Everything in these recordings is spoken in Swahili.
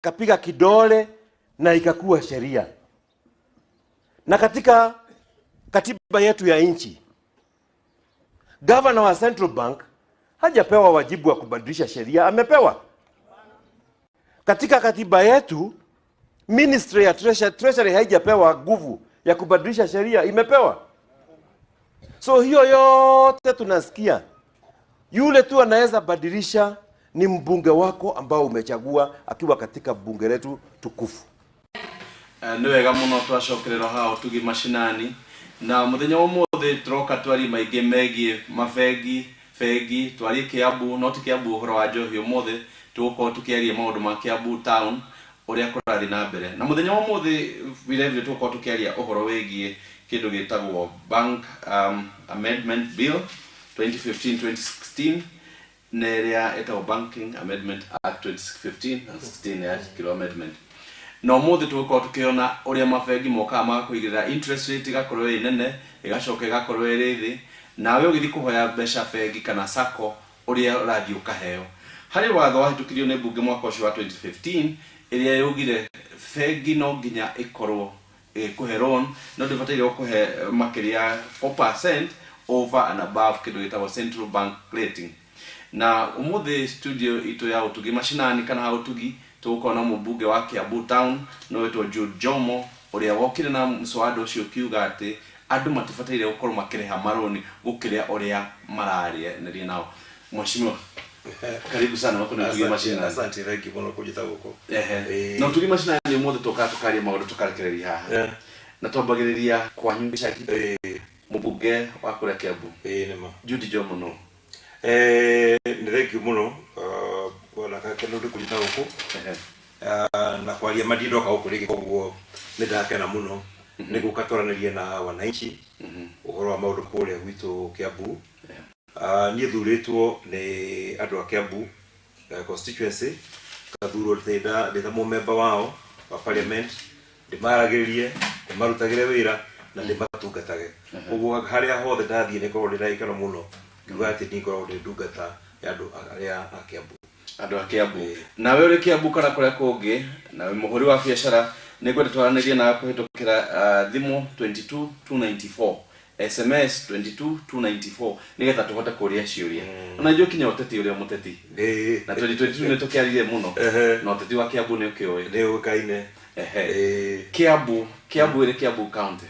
kapiga kidole na ikakuwa sheria. Na katika katiba yetu ya nchi, governor wa Central Bank hajapewa wajibu wa kubadilisha sheria, amepewa. Katika katiba yetu, Ministry ya Treasury haijapewa nguvu ya kubadilisha sheria, imepewa. So hiyo yote tunasikia, yule tu anaweza badilisha ni mbunge wako ambao umechagua akiwa katika bunge letu tukufu. Nĩ wega mũno twacokerera hao tugi mashinani na muthenya ũmũthĩ troka twari maingĩ megie bengi twari Kiambu no ti Kiambu ũhoro wa njohi ũmũthĩ tũgũkorwo tũkĩaria maũndũ ma Kiambu town ũrĩa kũrathiĩ na mbere na muthenya ũmũthĩ vile tũgũkorwo tũkĩaria ũhoro wĩgie kĩndũ gĩtagwo Bank Amendment Bill 2015-2016 na ĩrĩa ĩtagwo Banking Amendment Act 2015 na 16 ya kilo amendment. No mũthĩ tũgũkorwo tũkĩona ũrĩa mabengi mokaga magakũigĩrĩra interest rate igakorwo ĩ nene, ĩgacoka ĩgakorwo ĩrĩ thĩ, nawe ũgĩthiĩ kũhoya mbeca bengi kana sacco ũrĩa ũrathiĩ ũkaheo. Harĩ watho wahĩtũkirio nĩ mbunge mwaka ũcio wa 2015 ĩrĩa yaugire bengi no nginya ĩkorwo kũhe loan no ndĩbataire kũhe makĩria 4% over and above kĩndũ gĩtagwo central bank rating. Na ũmũthĩ studio itũ ya ũtugi mashinani kana ha ũtugi tũgũkorwo na mũmbunge wa Kiambu town no wĩtwo Jude Jomo ũrĩa wokire na mswada ũcio kiuga atĩ andũ matibataire gũkorwo makĩrĩha maroni gũkĩrĩa ũrĩa mararĩanĩria nao. Mheshimiwa, karibu sana wako na Utugi Mashinani. Asante Regi mũno kũnjĩta gũkũ. Na Utugi Mashinani ũmũthĩ tũkaria maũndũ tũkarekereria haha. Na twambagĩrĩria kwanyu gĩcagi mũmbunge wa kũrĩa Kiambu. Nĩma. Jude Jomo no. Nĩ Regi mũno wala kakeno kũnjĩta gũkũ. Na kwaria madindo ka gũkũ rĩngĩ koguo nĩ ndakena mũno nĩ gũkatwaranĩria na wananchi ũhoro wa maũndũ kũrĩa gwitũ Kiambu. Niĩ thurĩtwo nĩ andũ a Kiambu constituency, kathurwo ndĩta mũmemba wao wa parliament, ndĩmaragĩrĩrie, ndĩmarutagĩre wĩra na ndĩmatungatage. Ũguo harĩa hothe ndathiĩ nĩkorwo ndĩraikara mũno ngiuga atĩ nĩngoragwo ndĩ ndungata ya andũ arĩa a Kiambu. Andũ a Kiambu. Nawe ũrĩ Kiambu kana kũrĩa kũngĩ, nawe mũhũri wa biacara nĩngwenda twaranĩrie nawe kũhĩtũkĩra thimũ 22294, SMS 22294 nigetha tũhote kũria ciũria. Unajua kinya ũteti ũrĩa mũteti. Na 2022 nĩ tũkĩarire mũno. Na ũteti wa Kiambu nĩ ũkĩoĩ. Nĩ ũkaine. Kiambu ĩrĩ Kiambu county.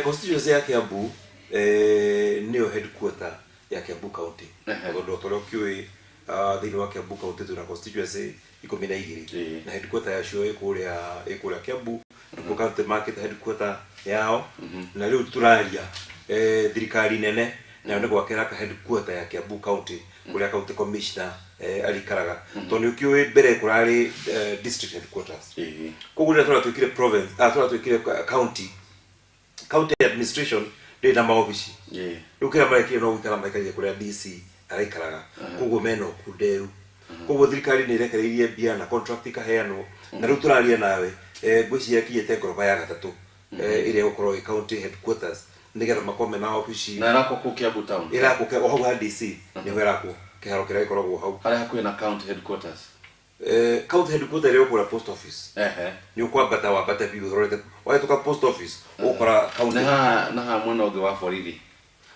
Constituency ya Kiambu nĩyo headquarter ya Kiambu county. Ũndũ ũrĩa ũkĩoĩ thĩinĩ wa Kiambu county tuna constituency 12 na headquarter ya cio ĩkũrĩa Kiambu. Kiambu county market headquarter yao na rĩu tũraria thirikari nene na nĩ gwakĩra ka headquarter ya Kiambu county kũrĩa county commissioner arikaraga. Tondũ nĩ ũkĩoĩ mbere kũrarĩ district headquarters. Koguo rĩrĩa twatwĩkire province twatwĩkire county administration ndĩ na maobici. Rĩu kĩrĩa marekire no gũikara maikarie kũrĩa DC araikaraga. Koguo mena ũkunderu. Koguo thirikari nĩ irekereirie mbia na contract ikaheanwo na rĩu tũraria nawe ngwĩciria kinyĩte ngoroba ya gatatũ ĩrĩa gũkorwo county headquarters nigetha makome na obici na ĩrakwo kũ Kiambu town. Ĩrakwo hau ha DC nĩho ĩrakwo kĩharo kĩrĩa gĩkoragwo hau harĩa hakuhĩ na county headquarters. County headquarters ĩrĩa gũkũra post office. Nĩ ũkwambata wambate biũ thorete wahĩtũka post office ũkora county na ha mwena ũngĩ wa borithi.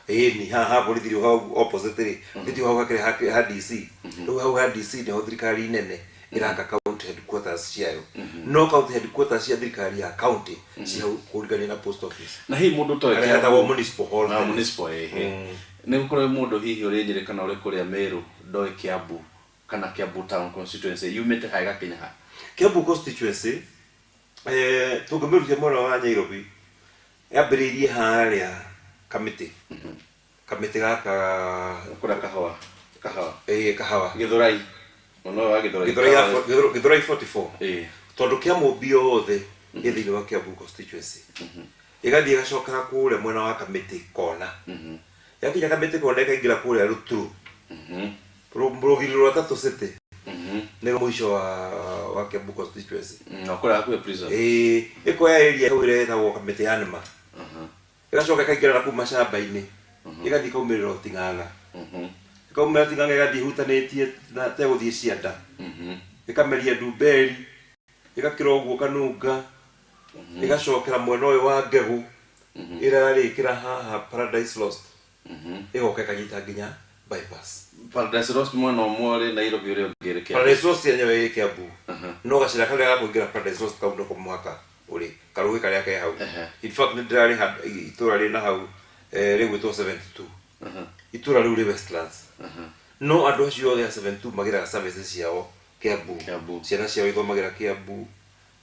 Ni ha borithi rĩu hau opposite rĩ nĩtio hau hakĩrĩ ha DC. Rĩu hau ha DC nĩho thirikari nene iraka county headquarters ciayo. No county headquarters cia thirikari ya county cia kũrigania na post office. Na hii mũndũ toĩ Kiambu municipal hall. Na municipal nĩ gũkorwo mũndũ hihi ũrĩ Nyĩrĩ kana ũrĩ kũrĩa Meru ndoĩ Kiambu kana Kiambu town constituency yumĩte haga Kenya ha. Kiambu constituency tũngĩmĩrutia mwena wa Nairobi yambĩrĩirie harĩa Kamiti. Kamiti gaka kũrĩa Kahawa. Kahawa Gĩthũrai. Ono wa Gĩthũrai 44. Tondũ Kiambu yothe thĩinĩ wa Kiambu constituency ĩgathiĩ ĩgacoka kũrĩa mwena wa Kamiti kona. Yakinya Kamiti kona ĩkaingĩra kũrĩa Ruturu. Rũgiri rwa Tatu City nĩ mũico wa Kiambu constituency. Na kũrĩa hakuhĩ prison. Ĩkoya area hau ĩrĩa ĩtagwo Kamiti ya Nĩma. Ĩgacoka ĩkaingĩra na kuma shamba-inĩ ĩgathiĩ kaumĩrĩra Ting'ang'a. Kaumĩrĩra Ting'ang'a ĩgathiĩ hutanĩtie na tegũthiĩ Cianda. ikameria ndumberi igakira uguo kanunga igacokera mwena uyu wa ngegu irarikira haha Paradise Lost igoka ikanyita nginya bypass. Paradise Lost mwana omwore Nairobi uri ongerekea Paradise Lost yenyewe iri Kiambu no gacira kale ga kuingira Paradise Lost kaundo ko mwaka uri karugi kale yake hau. In fact ni ndirari itura ri na hau rigwitwo 72 itura ri Westlands no andu acio othe 72 magira services ciao Kiambu ciana ciao ithomagira Kiambu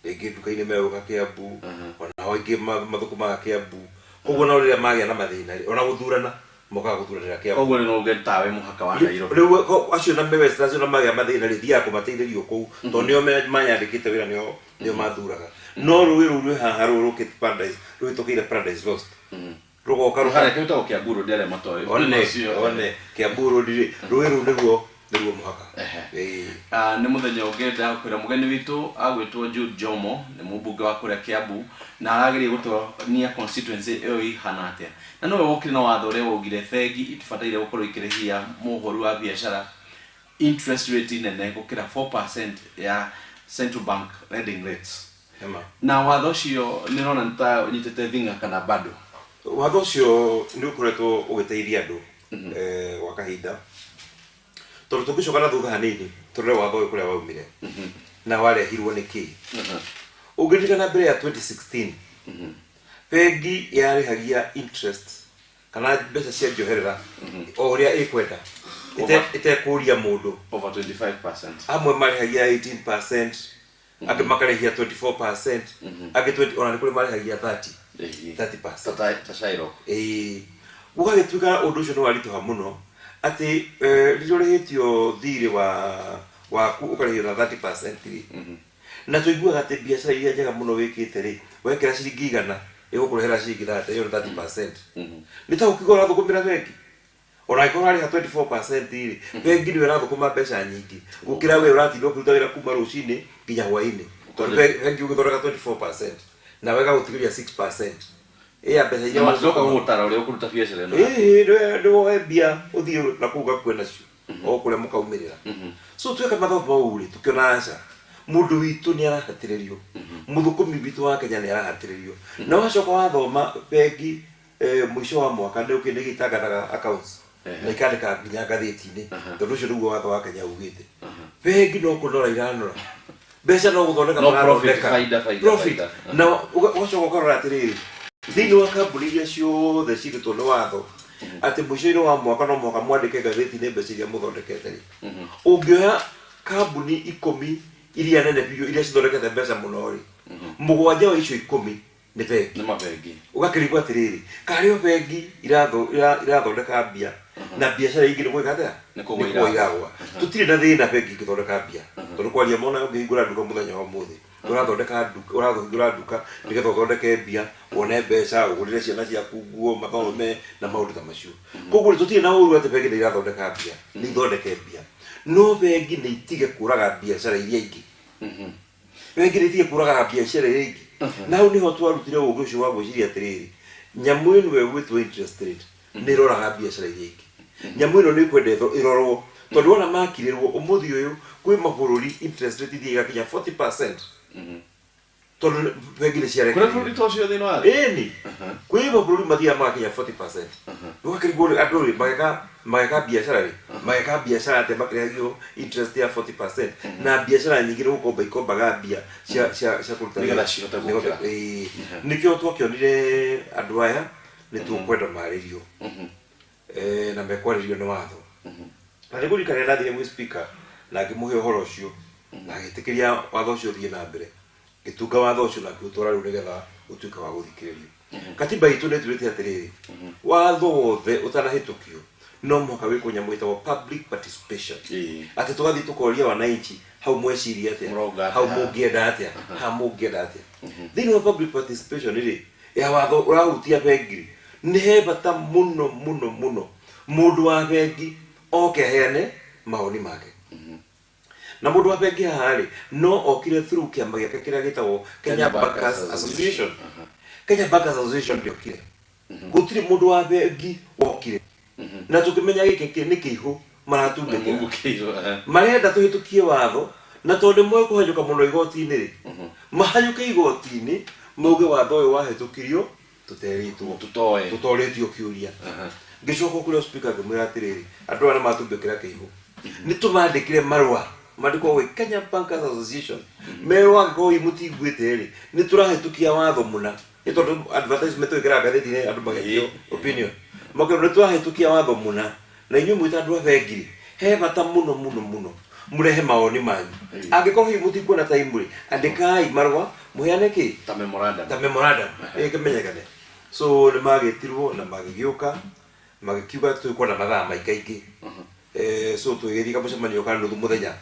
ringi nduka-ini meguka Kiambu ona ho ingi mathukumaga Kiambu koguo no riria magia na mathina ona guthurana moka guthuranira Kiambu koguo no ngetawe muhaka wa Nairobi riu acio na Westlands na magia mathina ri thia kumateithĩrio kuu to nio manyandĩkĩte wĩra nio mathuraga no rũĩ haha rũrũkĩte Paradise rũhĩtũkĩire Paradise Lost rugoka ruhare kĩuta Kiambu ndĩare matoe one Kiambu rũĩ rũu nĩruo muhaka nĩ mũthenya ũngĩenda kwĩra mũgeni witũ agwĩtwo Jude Jomo nĩ mũmbunge wa kũrĩa Kiambu na arageria gũtũonia constituency ĩyo ihana atĩa na nĩwe wokire na watho ũrĩa waugire bengi itibataire gũkorwo ikĩrĩhia mũhũri wa biacara interest rate nene gũkĩra 4% ya Central Bank lending rates na watho ũcio nĩrona nĩta ũnyitĩte thinga kana bado watho ũcio nĩ ũkoretwo ũgĩteithia andũ gwa kahinda tondu tungicoka na thutha hanini turore watho uyu kuria waumire na warehirwo niki ungiririkana mbere ya 2016 bengi yarehagia interest kana mbeca cia njoherera o uria ikwenda itekuria mundu over 25%. amwe marehagia 18%, angi makarehia 24%, angi 20 ona nikuri marehagia 30%. Tashairo gugagituika undu ucio no warituha muno ati ririo rehitio thiri waku ukarehira 30% na tuiguaga ati biacara iria njega muno wikite ri wekira ciringi igana igukurehera ciringi 30 iyo 30% ni ta ukigora thukumira bengi ona ikora ari 24% iri bengi ni wera thukuma mbeca nyingi gukira we uratinda kuruta wira kuma rucini nginya hwaini tondu bengi ugithoreka 24% na wega gutigiria 6%. Mbeca iria macoka gutara uria ukuruta biacara ino ndo mbia uthie na kuga kwena cio o kuria mukaumirira so tweka mathomo mauri tukiona aca mundu witu ni arahatiririo muthukumi witu wa Kenya ni arahatiririo na wacoka wathoma bengi mwisho wa mwaka ndio kindi gitangathaga accounts na ikandika nginya ngathĩti-inĩ tondu ucio nĩguo watho wa Kenya ugĩte bengi no kũnora iranora mbeca no gũthondeka profit na ugacoka ũkarora atĩrĩrĩ thĩinĩ wa kambuni iria ciothe cirĩtwo nĩ watho atĩ mũico-inĩ wa mwaka no mwaka mwandĩke ngathĩti-inĩ mbeca iria mũthondekete rĩ ũngĩoya kambuni 10 iria nene biũ iria cithondekete mbeca mũno rĩ mũgwanja wa icio 10 nĩ bengi nĩ mabengi ũgakĩrigwo atĩrĩrĩ karĩo bengi irathondeka mbia na biacara ingĩ nĩ gwĩka nĩ kũgũiragwa tũtirĩ na thĩna bengi ĩgĩthondeka mbia tondũ kwaria mona ũngĩhingũra nduka mũthenya wa ũmũthĩ ũrathondeka nduka nĩgetha ũthondeke mbia wone mbeca ũgũrĩre ciana ciaku nguo mathome na maũndũ ta macio koguo tũtirĩ na ũru atĩ bengi nĩ irathondeka mbia nĩ ithondeke mbia no bengi nĩ itige kũraga biacara iria ingĩ bengi nĩ itige kũraga biacara iria ingĩ na hau niho twarutire ũgĩ ũcio wa gwĩciria atĩrĩrĩ nyamũ ĩno ĩgwĩtwo interest rate nĩ ĩroraga biacara iria ingĩ nyamũ ĩno nĩ kwenda ĩrorwo tondu wona makirĩrwo ũmũthĩ ũyũ kwĩ mabũrũri interest rate iria igakinya 40% tondu bengi nĩ ciarekereirio kũrĩa bũrũri ta ũcio thĩinĩ wa thĩ ĩni kwĩ mabũrũri mathiaga magakinya 40% ũgakĩrigwo andũ rĩ mageka biacara rĩ mageka biacara atĩ makĩrehagio interest ya 40% na biacara nyingĩ nĩ gũkomba ikombaga mbia cia kũruta nĩgetha cihote gũkĩra nĩkĩo twakĩonire andũ aya nĩ tũkwenda marĩrio na mekwarĩrio nĩ watho na nĩ kũrikania ndathire gwĩ speaker na ngĩmũhe ũhoro ũcio na agĩtĩkĩria watho ũcio ũthiĩ na mbere gĩtunga watho ũcio na ngĩũtwara rĩu nĩgetha ũtuĩke wa gũthikĩrĩrio katiba itũ nĩ ĩtwĩrĩte atĩrĩrĩ watho wothe ũtanahĩtũkio no mũhaka wĩkwo nyamũ ĩtagwo public participation atĩ tũgathiĩ tũkoria wananchi hau mweciria atĩa hau mũngĩenda atĩa thĩinĩ wa public participation rĩ ya watho ũrahutia bengi nĩ he bata mũno mũno mũno mũndũ wa bengi oke aheane mawoni make na mũndũ wa bengi haha rĩ no okire through kĩama gĩake kĩrĩa gĩtagwo Kenya Bankers Association Kenya Bankers Association ndĩokire gũtirĩ mũndũ wa bengi wokire na tũkĩmenya gĩkĩ nĩ kĩihu maratungĩkĩra marenda tũhĩtũkie watho na tondu mwe kuhanyuka muno igoti-ini ri mahanyuke igoti-ini mauge watho uyu wahitukirio tuteritwo tutoretio kiuria ngicoka kuri speaker ngimwira atiriri andu ana matumbikira kiihu ni tumandikire marua mandiko gwe Kenya Bankers Association merwa ngo imutigwite ri ni turahitukia watho muna ni tondu advertisement ikira gatheti-ini andu magekio opinion magero ni turahitukia watho muna na inyu mwita andu athengiri he bata muno murehe maoni manyu angikorwo hi mutikuona time ri andikai marwa muheane ki ta memorandum kimenyekane so ni magitirwo na magigiuka magikiuga twikwo na mathaa maingaingi so twigithika mucemanio kana nuthu muthenya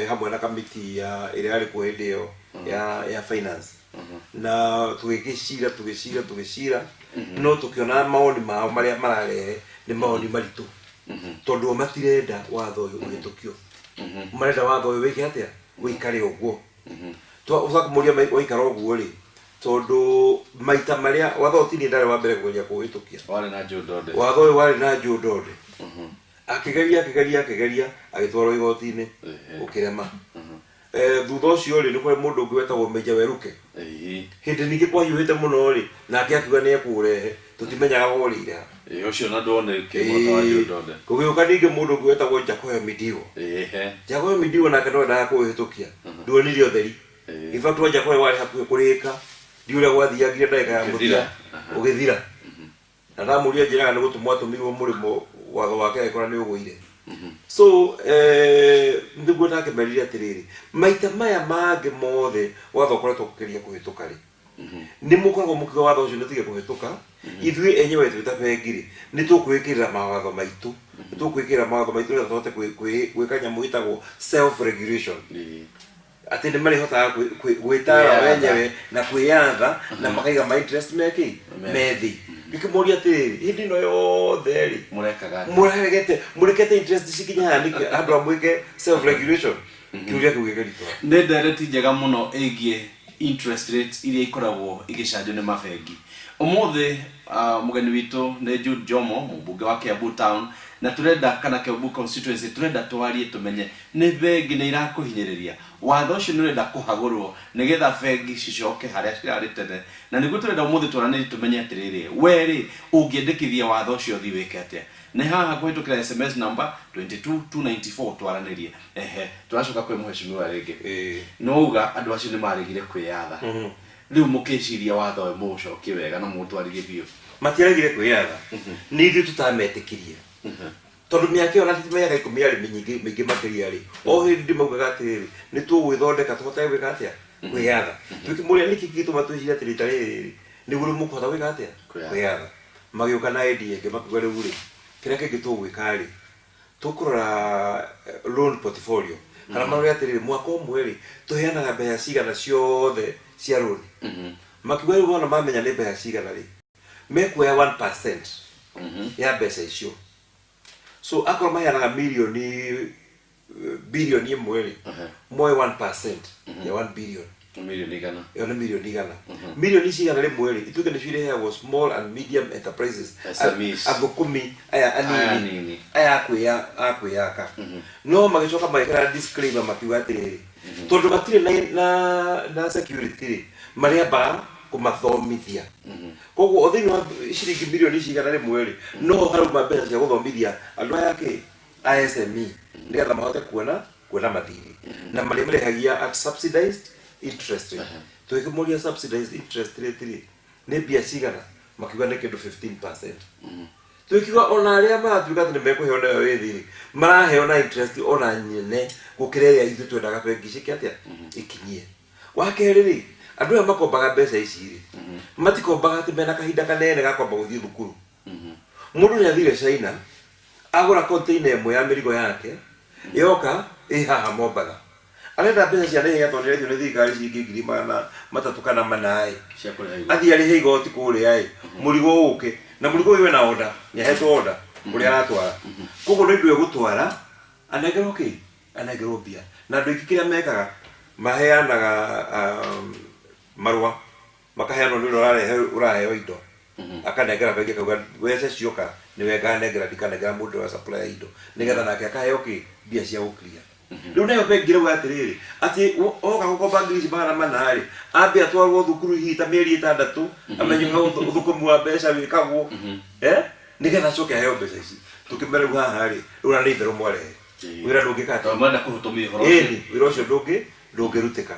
hamwe na kamiti ya ire ari ku hindi yo ya finance na tugicira no tukiona maoni mao maria mararehe ni maoni maritu tondu matirenda watho uyu ugitukio marenda watho uyu wiki atia wikare uguo ucoka muria waikara uguo ri tondu maita maria watho utini ndare wa mbere kugeria kuhitukia wale na Jodode watho uyu wale na Jodode akigeria agitwarwo igoti-ini ukirema thutha ucio ri ni kuri mundu ungi wetagwo Meja Weruke hindi ningi kwahiuhite muno ri nake akiuga ni ekurehe tutimenyaga gorire ucio na ndone kimota wa Jodode kugiuka ningi mundu ungi wetagwo Jakoyo Midigo Jakoyo Midigo nake no nda kuhitukia ndonire utheri ifatwa Jakoyo wari hakuhe kurika ndiure gwathiagire ndagika ya muthia ugithira na ndamuria njiraga ni gutumwa atumirwo murimo watho wake aikora ni uguire so ndugu nake merire atiriri maita maya mangi mothe watho ukoretwo ukigeria kuhituka ri ni mukoragwo mukiga watho ucio nitige kuhituka ithui enyewe twita bengiri ni tukwikirira mawatho maitu ni tukwikirira mawatho maitu na tuhote gwika nyamu itagwo self regulation ati ni mari hota gwitara wenyewe na kwiyatha na makaiga ma interest meki methi gikimuria atiriri hindi no yothe ri murekete interest cikinya handike andu amwike self regulation kiuria kugigeritwa ne direct njega muno egie interest rates iria ikoragwo igicanjwo ni mabengi umuthi mugeni witu ni Jude Jomo mbunge wa Kiambu Town na turenda kana Kiambu constituency turenda twarie tumenye ni bengi ni irakuhinyiriria watho ucio ni urenda kuhagurwo nigetha bengi cicoke haria cirari tene na niguo turenda umuthi twarani tumenye atiriri weri ungiendekithia watho ucio thi wike atia ni haha kuhitukira SMS number 22294 twaranirie turacoka kwi muheshimiwa ringi nouga andu acio ni marigire kwiyatha riu mukiciria watho we mucokie wega na mutwarithie biu matiaragire kwiyatha ni ithu tutametikirie tondu miake ona titimenyaga ikumi ari mingi makiria ri o hindi maugaga atiriri ni tugwithondeka tuhote gwika atia kwiyatha tukimuria niki gituma twiciria atiri tariri ni guru mukuhota gwika atia kwiyatha magiuka na idea ingi makuga riu ri kiria kingi tugwika ri tukurora loan portfolio kana maria atiriri mwaka umwe ri tuheanaga mbeca cigana ciothe cia loan makiuga riu bona mamenya ni mbeca cigana ri mekuoya 1% ya mbeca icio so akoro maheanaga bilioni imwe ri moe 1% ya 1 billion milioni igana yo ni milioni igana milioni cigana rimwe ri ituke ni cireheagwo small and medium enterprises athukumi aya anini aya akwiyaka no magicoka magikara disclaimer makiuga atiriri tondu matire na security ri maria ba kumathomithia koguo othini wa ciringi milioni cigana rimwe ri no haruma mbeca cia guthomithia andu aya ki ISME nigetha mahote kuona mathiri na maria marehagia at subsidized interest rate tukimuria subsidized interest rate ri ni bia cigana makiuga ni kindu 15% tukiuga ona aria matuika ni mekuheo nayo withiri maraheo na interest ona nyene gukira ya ithu twendaga bengi ciki atia ikinyie wakeri ri andu aya makombaga mbeca ici ri matikombaga ati mena kahinda kanene gakwamba guthii thukuru mundu ni athire China agura container imwe ya mirigo yake yoka haha Mombatha arenda mbeca cia naihenya tondu irio ni thirikari ciringi ngiri magana matatu kana manai athii arihe igoti kuria murigo uke na murigo uyu na order ni ahetwo order kuria aratwara koguo ni ndu egutwara anengerwo mbia na andu ingi kiria mekaga maheanaga marua makaheanwo ni uraheo indo akanengera bengi akauga wece cioka ni wega nengera ndikanengera mundu wa supply indo nigetha nake akaheo mbia cia guklia riu nayo bengi rau atiriri ati oka gukomba ngiri magana manari ambe atwarwo thukuru hita mieri 6 amenye uthukumu wa mbeca wikagwo nigetha coke aheo mbeca ici tukimere haha ri ura ni thero mware wira ndungikata mwana kurutumia horo wira ucio ndungirutika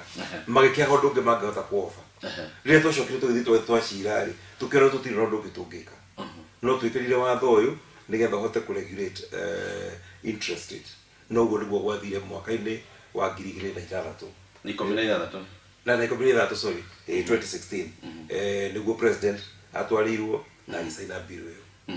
magikiaga ndungi mangihota kuofa riria twacokire tugithitwo twacira ri tukero tutiro ndungi tungika no twikirire watho uyu nigetha hote ku regulate interest rate no go niguo gwathire mwaka-ini wa 2006 na 2006 sorry 2016 niguo president atwarirwo na gisaina bill yo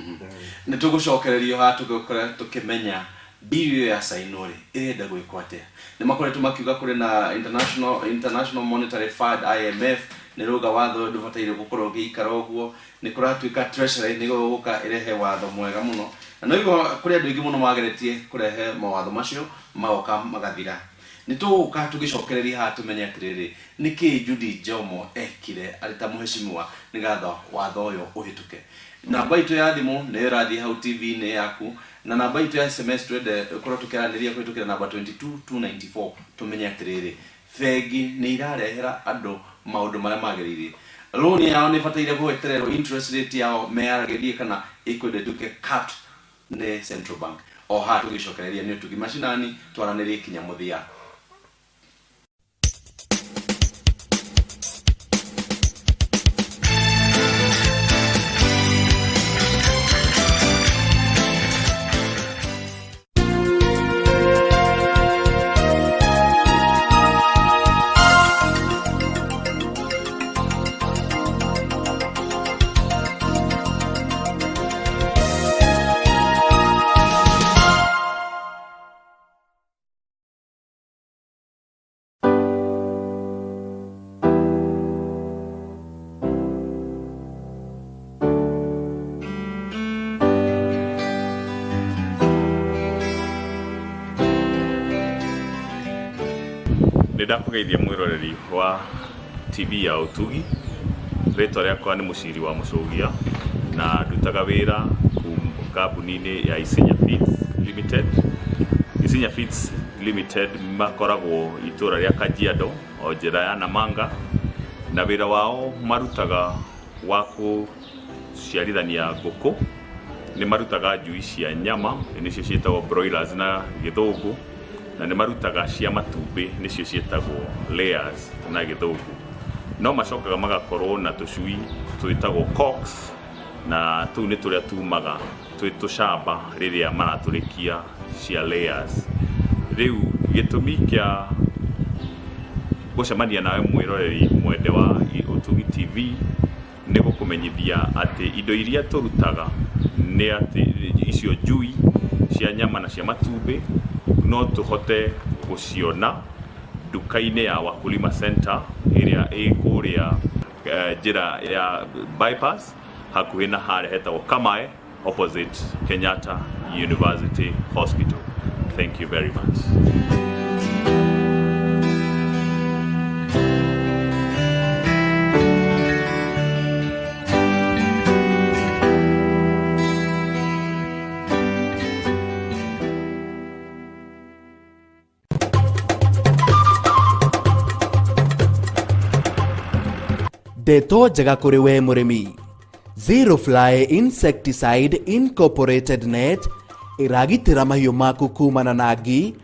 ni tugucokererio ha tugukora tukimenya bill ya sainori irenda gwikwo atia ni makoretwo makiuga kuri na international monetary fund IMF ni ruga watho ndubataire gukorwo giikara uguo ni kuratuika treasury ni guka irehe watho mwega muno na noigo kuri andu ingi muno mageretie kurehe mawatho macio magoka magathira ni tuka tugicokereria ha tumenye atiriri niki Judy Njomo ekire arita muheshimiwa nigatho watho uyo uhituke namba itu ya thimu ni rathi hau TV ni yaku na namba itu ya SMS twende ukorwo tukiraniria kwitukira namba 22294 tumenye atiriri fegi ni irarehera andu maundu maria magirire loan yao ni bataire gweterero interest rate yao mearagerie kana ikwende duke cut ne Central Bank o ha tugicokereria ni tugi mashinani twaranirie kinya muthia ndakugeithia mwiroreri wa TV ya Utugi ritwa riakwa ni muciri wa Mucugia na ndutaga wira kambuni-ini ya Isinya Feeds Limited. Isinya Feeds Limited makoragwo itura ria Kajiado o njira ya Namanga na wira wao marutaga wa kuciarithania nguku ni marutaga njui cia nyama nicio cietagwo broilers na githungu na ni marutaga cia matumbi nicio cietagwo layers na githungu no macokaga magakorwo na tucui twitagwo cocks na tu ni turia tumaga twitucamba riria maraturikia cia layers riu gitumi kia gucemania nawe mwiroreri mwende wa Utugi TV ni gukumenyithia ati indo iria turutaga ni ati icio njui cia nyama na cia matumbi no tuhote guciona duka-ini ya Wakulima Center iria ikuria njira ya bypass hakuhi na hare hetagwo Kamae opposite Kenyatta University Hospital. Thank you very much. Ndeto njega kuri we murimi. Zero Fly Insecticide Incorporated Net iragitira mahiũ maku kumana na ngi,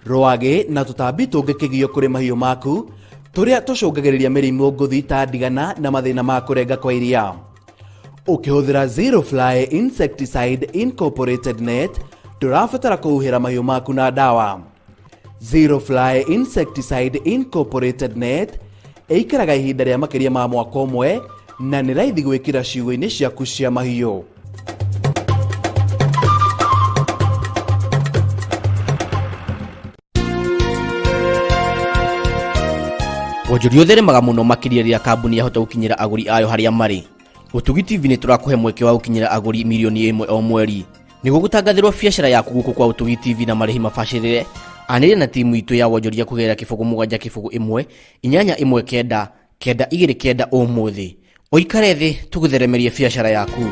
rwage na tutambi tungikigio kuri mahiũ maku turia tucungagiriria mirimu nguthi ta ndigana na mathina ma kurenga kwa iria. Ukihuthira Zero Fly Insecticide Incorporated Net ndurabatara kuhuhira mahiũ maku na dawa. Zero Fly Insecticide Incorporated Net ikaraga ihinda ria makiria ma mwaka umwe na ni raithi gwikira ciugo-ini ciaku cia mahiũ. Wonjoria utheremaga muno makiria ria kambuni yahota gukinyira aguri ayo haria mari. Utugi TV ni turakuhe mweke wa gukinyira aguri milioni 1 o mweri. Niguo gutangathirwo biacara yaku guku kwa Utugi TV na marihi mabacirire. Anire na timu itu ya wonjoria kugera kibugu 7 kibugu 1 819 929 umuthi. Oikare thi tugutheremerie biacara yaku.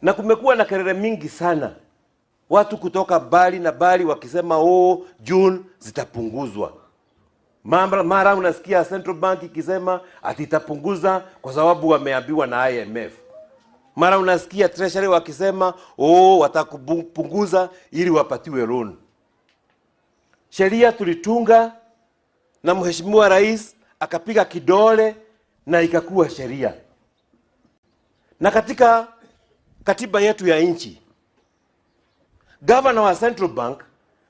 na kumekuwa na kelele mingi sana, watu kutoka mbali na mbali wakisema June zitapunguzwa. Mara unasikia Central Bank ikisema ati itapunguza kwa sababu wameambiwa na IMF. Mara unasikia Treasury wakisema watakupunguza ili wapatiwe loan. Sheria tulitunga na Mheshimiwa Rais akapiga kidole na ikakuwa sheria. Na katika katiba yetu ya nchi, Governor wa Central Bank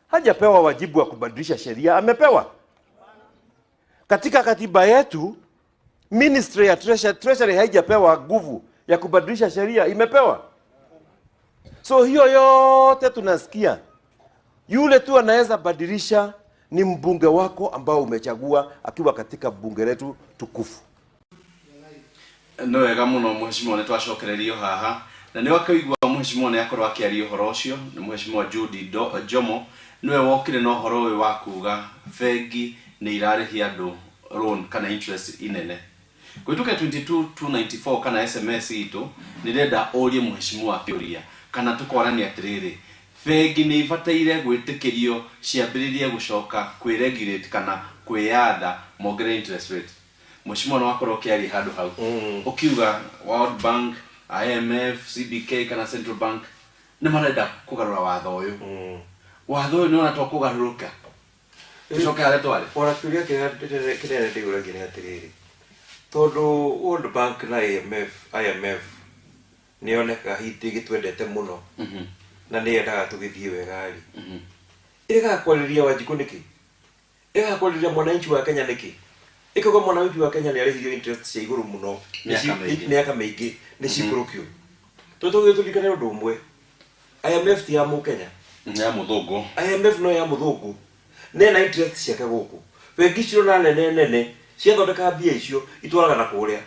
hajapewa wajibu wa kubadilisha sheria, amepewa. Katika katiba yetu, Ministry ya Treasury haijapewa nguvu ya kubadilisha sheria, imepewa. So hiyo yote tunasikia, yule tu anaweza badilisha ni mbunge wako ambao umechagua akiwa katika bunge letu tukufu. No wega muno mheshimiwa nitwacokererio haha na ni wakaigwa mheshimiwa ne akorwa akiaria uhoro ucio ni mheshimiwa Judy Jomo niwe wokire no horo we wa kuga fegi ni irarihia andu loan kana interest inene kwituka 22294 kana SMS itu nirenda urie mheshimiwa akiuria kana tukorania atiriri fegi ni ibataire gwitikirio ciambiririe gucoka kwiregulate kana kwiyatha mogere interest rate. Mheshimiwa no akorwo kiari handu hau ukiuga World Bank, IMF, CBK kana Central Bank ni marenda kugarura watho uyu watho uyu ni ona to kugaruruka tucoke hale twale ora kiuria kirere ndigura ngire atiriri tondu World Bank na IMF ni oneka hiti gitwendete muno na ni endaga tugithie wega ri ega kwariria Wanjiku niki ega kwariria mwananchi wa Kenya niki ikago mwananchi wa Kenya ni arihirio interest cia iguru muno miaka mingi ni cikurukio toto tulikane undu umwe IMF ti ya mu Kenya ya muthungu IMF no ya muthungu nena interest ciake guku wengi cio na nene cia thondeka mbia icio itwaraga na kuria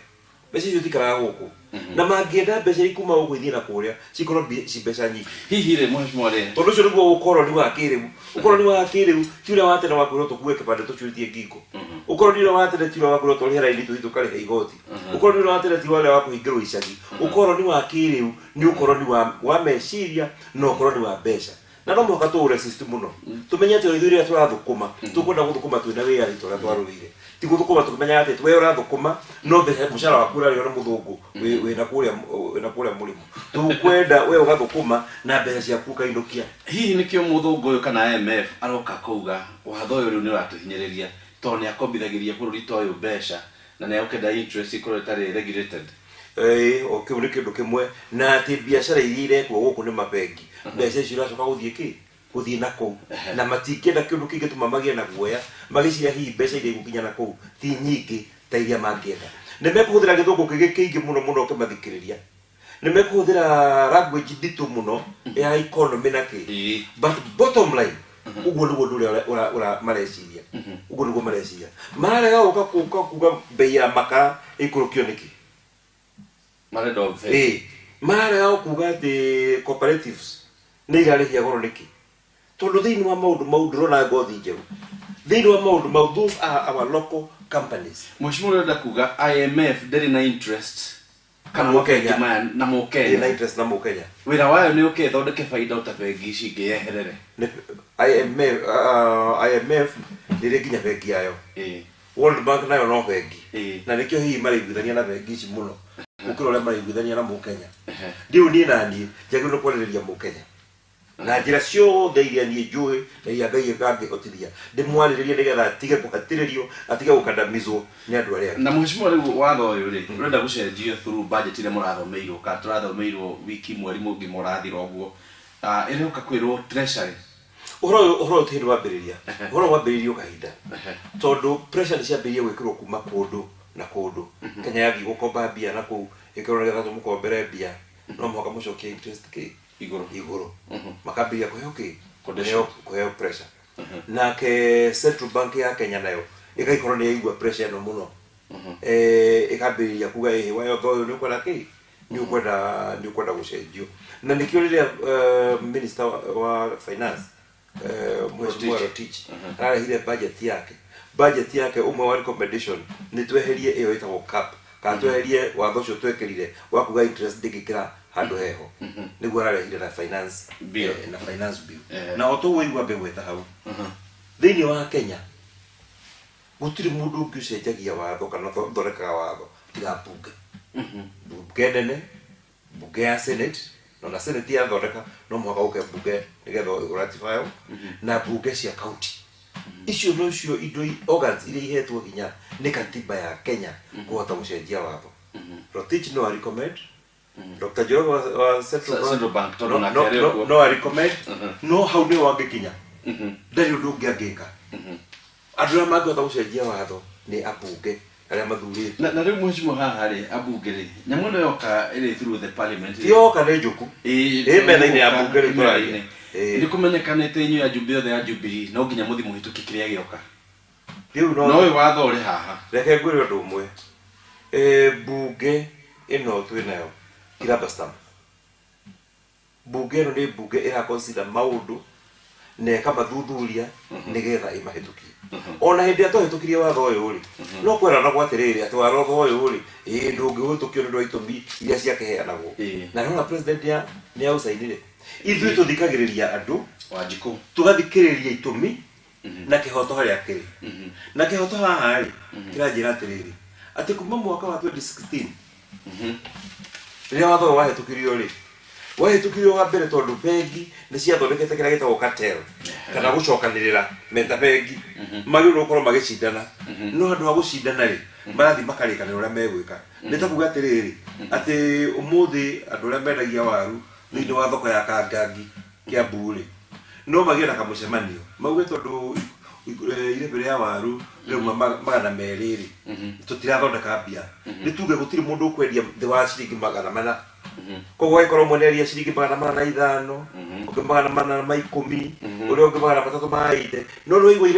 mbeca icio tikaraga guku na mangienda mbeca ikuma guku ithie na kuria cikorwo mbeca nyingi hihi ri mheshimiwa ri tondu cio niguo ukoroni wa kiriu ukoroni wa kiriu kiuria watene wakwirwo tukue kibande tucuitie ngingo ukoroni watene tiura wakwirwo twariha raini tuhitukariha igoti ukoroni watene tiura wale wakuhingirwo icagi ukoroni wa kiriu ni ukoroni wa meciria no ukoroni wa mbeca na no muka tu resist muno tumenye ati ithuire turathukuma tukwenda guthukuma twina wira ri tora twaruire ti guthukuma tumenya ati twe urathukuma no mbeca mushara waku uri na muthungu wina kuria murimu tukwenda we ugathukuma na mbeca ciaku kaindukia hihi nikio muthungu uyu kana IMF aroka kuga watho uyu ni uratuhinyiriria to ni akombithagiria bururi to uyu mbeca na ni ukenda interest ikorwo itari regulated okay uri kindu kimwe na ati biashara irire kwa guku ni mabengi mbeca icio iracoka guthie nako na matikenda kindu kingi tumamagia na guoya magiciria hihi mbeca iria igukinya nako ti nyingi ta iria mangienda nimekuhuthira githungu kingi muno kimathikiriria nimekuhuthira language nditu muno ya economy na ki but bottom line uguo niguo ndure ura mareciria uguo niguo mareciria marega uka bei ya makara ikurukio niki marenda offer marega kuga ati cooperatives ni irarihia goro niki tondu thiini wa maundu rona ngothi njeru thiini wa maundu mau those are our local companies mheshimiwa renda kuga IMF ndari na interest kana Mukenya na Mukenya na interest na Mukenya wira wayo ni ukethondeke faida utabengi cingi yeherere IMF ndire nginya bengi yayo World Bank nayo no bengi na nikio hihi mariguithania na bengi ici muno ukirore mariguithania na Mukenya ndiu ni nani jagiro kwariria Mukenya na njira ciothe iria nie njui na iria ngai gangi otithia ndimwariririe nigetha atige kuhatiririo atige gukandamizwo ni andu aria na mheshimiwa riu watho uyu ri urenda gucenjio through budget ile murathomeirwo ka turathomeirwo wiki mweri mungi murathira uguo ire uka kwirwo treasury uhoro tiri wambiriria uhoro wambiririo kahinda tondu pressure ni ciambirie gwikirwo kuma kundu na kundu Kenya yathi gukomba mbia na ku ikirwo nigetha tumukombere mbia no muhaka mucokie interest ki iguru makabiria kuheo pressure na ke Central Bank ya Kenya nayo ikaikorwo ni igwa pressure no muno ikabiria kuga wayo thoyo ni kwenda ki ni kwenda gucenjio na nikio rire minister wa finance mheshimiwa Rotich arahire budget yake umwe wa recommendation ni tweherie iyo itagwo cap kana tweherie watho ucio twekirire wa kuga interest ndingikira handu heho niguo ararehire na finance bill na finance bill na otuguigua mbegweta hau thiini wa Kenya gutiri mundu ungicenjagia watho kana thondekaga watho tiga bunge bunge nene bunge ya senate na senate ya thondeka no mwaka uke bunge nigetha ratify na bunge cia county icio no cio indo organs iria ihetwo hinya ni katiba ya Kenya kuhota gucenjia watho Rotich no recommend Dr. Jorogo wa Central Bank no recommend no how ni wangikinya ndari undu ungiangika andũ mangĩhota gucenjia watho ni abunge aria mathurĩtwo na rĩu mheshimiwa haha rĩ abunge rĩ nyamũ ĩno yoka ĩrĩ through the parliament yoka nĩ njũku metha-inĩ ya bunge rĩ tũraria nĩ kũmenyekanĩte inyuĩ ya Jubilee othe ya Jubilee no nginya mũthi mũhĩtũki kĩrĩa gĩoka rĩu no ũyũ watho ũrĩ haha reke ngwĩre ũndũ ũmwe bunge ĩno twĩnayo ti rubber stamp bunge ĩno nĩ bunge ĩraconsider maũndũ na ĩkamathuthuria nĩgetha ĩmahĩtũkie ona hĩndĩ ĩrĩa twahĩtũkirie watho ũyũ rĩ no kwĩrana gwatirĩrĩ atĩ watho ũyũ rĩ ndũngĩhĩtũkio nĩ ũndũ wa itũmi iria ciakĩheanagwo na nona president nĩ aũcainire ithuĩ tũthikagĩrĩria andũ Wanjikũ tũgathikĩrĩria itũmi na kĩhoto harĩa kĩrĩ na kĩhoto haha rĩ kĩranjĩra atĩrĩrĩ atĩ kuma mwaka wa 2016 rĩrĩa watho ũyũ wahĩtũkirio rĩ wahĩtũkirio wa mbere tondũ bengi nĩ ciathondekete kĩrĩa gĩtagwo cartel kana gũcokanĩrĩra meta bengi magĩrĩirwo gũkorwo magĩcindana no andũ a gũcindana rĩ marathiĩ makarĩkanĩra ũrĩa megwĩka nĩ ta kuga atĩrĩrĩ atĩ ũmũthĩ andũ arĩa mendagia waru thĩinĩ wa thoko ya Kangangi Kiambu rĩ no magĩe na kamũcemanio mauge tondũ irebere ya waru rĩu magana merĩ rĩ tũtirathondeka mbia nĩ tuge gũtirĩ mũndũ ũkwendia thĩ wa ciringi magana mana koguo gĩkorwo mweneria ciringi magana mana na ithano ũngĩ magana mana ma ikũmi ũrĩa ũngĩ magana matatũ ma ite no rĩu igua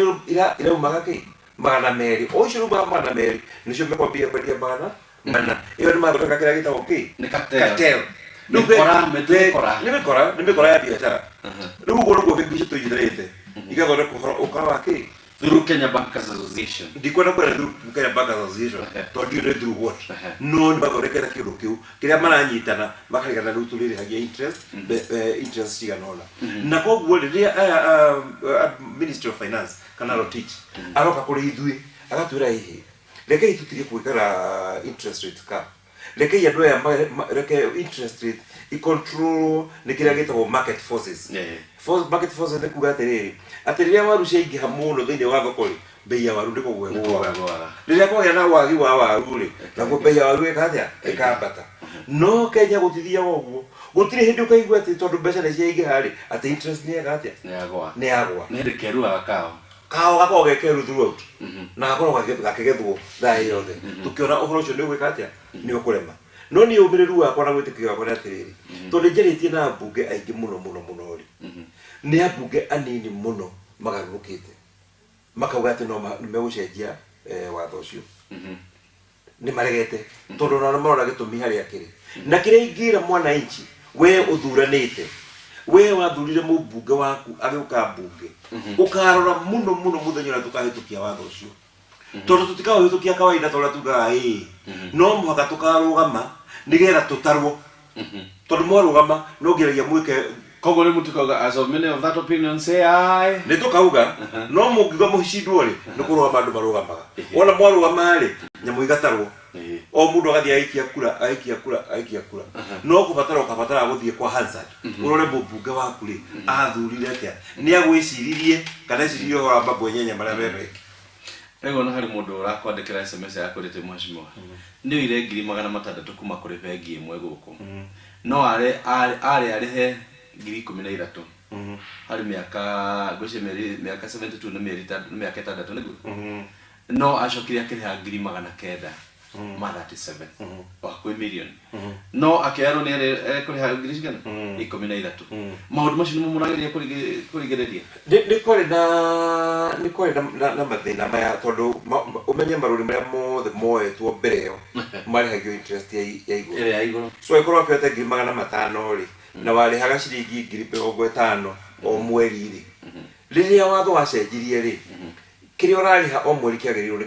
iraumaga kĩ magana merĩ o icio rĩu magana merĩ nĩcio mekwambia kwendia magana mana ĩyo nĩ mathondeka kĩrĩa gĩtagwo kĩ nĩ cartel nĩ mĩkora ya biacara rĩu ũguo nĩguo bengi icio tũigithanĩte igathondeka ũkora wa kĩ through Kenya Bankers Association ndikwenda kwenda through Kenya Bankers Association tondũ nĩ through what no nĩ mathondekete kĩndũ kĩu kĩrĩa maranyitana makarĩgana rĩu tũrĩrĩhagia interest cigana ũna na koguo rĩrĩa Ministry of Finance kana Rotich aroka kũrĩ ithuĩ agatwĩra hihi rekei tũtige gwĩkĩra interest rate cap rekei andũ aya reke interest rate i-control nĩ kĩrĩa gĩtagwo market forces market forces nĩ kuga atĩrĩrĩ atĩ rĩrĩa waru ciaingĩha mũno thĩinĩ wa thoko rĩ bei ya waru ndĩkũgwe rĩrĩa kwagĩa na wagi wa waru rĩ naguo bei ya waru ĩkambata no Kenya gũtithiaga ũguo gũtirĩ hĩndĩ ũkaigua atĩ tondũ mbeca nĩ ciaingĩha rĩ atĩ interest nĩ yagwa nĩ yagwa nĩ hĩndĩ keruaga kao gakoragwo gekeru throughout na gakoragwo gakĩgethwo thaa yothe tũkĩona ũhoro ũcio nĩ ũgwĩka atĩa nĩ ũkũrema no niĩ ũmĩrĩru wakwa na gwĩtĩkio wakwa nĩ atĩrĩrĩ tondũ njarĩtie na ambunge aingĩ mũno rĩ nĩ ambunge anini mũno magarũrũkĩte makauga atĩ no megũcenjia watho ũcio nĩ maregete tondũ nao marona gĩtũmi harĩa kĩrĩ na kĩrĩa ingĩra mwananchi we ũthuranĩte we wathurire mũmbunge waku agĩũka mbunge ũkarora mũno mũthenya ũrĩa tũkahĩtũkia watho ũcio tondũ tũtikahĩtũkia kawaida tondũ tugaga no mũhaka tũkarũgama nĩgetha tũtarwo tondũ mwarũgama no ngeragia mwĩke koguo rĩu mũtikauga as of many of that opinion say aye nĩ tũkauga no mũngiuga mũhicindwo rĩ nĩ kũrũgama andũ marũgamaga wona mwarũgama rĩ nyamũ igatarwo o mũndũ agathiĩ aikia kura no ũkabatara gũthiĩ kwa Hansard ũrore mũmbunge waku rĩ athurire atĩa nĩ agwĩciririe kana eciririe ũhoro wa mambo nyenya marĩa memeki rĩu no harĩ mũndũ ũrakwandĩkĩra SMS yakwĩrĩte mheshimiwa nĩ ũire 600 kuma kũrĩ bengi ĩmwe gũkũ no arĩhe 13,000 harĩ mĩaka mĩaka 72 nĩ mĩaka 6 nĩguo no acokire akĩrĩha 900 ma 37 wa kwĩ million no akĩarwo nĩ ekũrĩha 13,000 maũndũ macio nĩ mũmũrageria kũrigĩrĩria nĩ kwarĩ na mathĩna maya tondũ ũmenye marũri marĩa mothe moetwo mbere ĩyo marĩhagio interest ya igũrũ so ĩkorwo akĩote 500 rĩ na warĩhaga ciringi 50,000 o mweri rĩ rĩrĩa watho wacenjirie rĩ kiri orariha o mweri kiagĩrĩirwo nĩ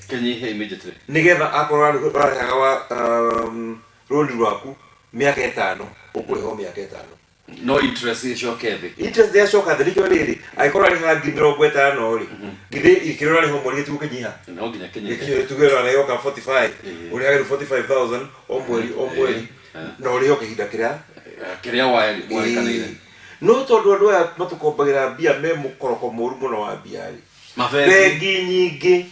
Kenyihe immediately. nigetha akorwo orarihaga wa rũni rwaku mĩaka 5 ũkũrĩha mĩaka 5 No interest icoke thĩ. interest yacoka thĩ nĩkĩo rĩrĩ angĩkorwo arĩha 50,000 rĩ githĩ ikĩrora rĩho mweri gĩtugo kĩnyiha No nginya Kenyihe. gĩkinyĩre tugĩrora na yoka 45 ũrĩhagĩrwo 45,000 o mweri na ũrĩhe kĩhinda kĩrĩa waĩkanĩire. no tondũ andũ aya matũkombagĩra mbia me mũkoroko mũru mũno wa mbia rĩ bengi nyingĩ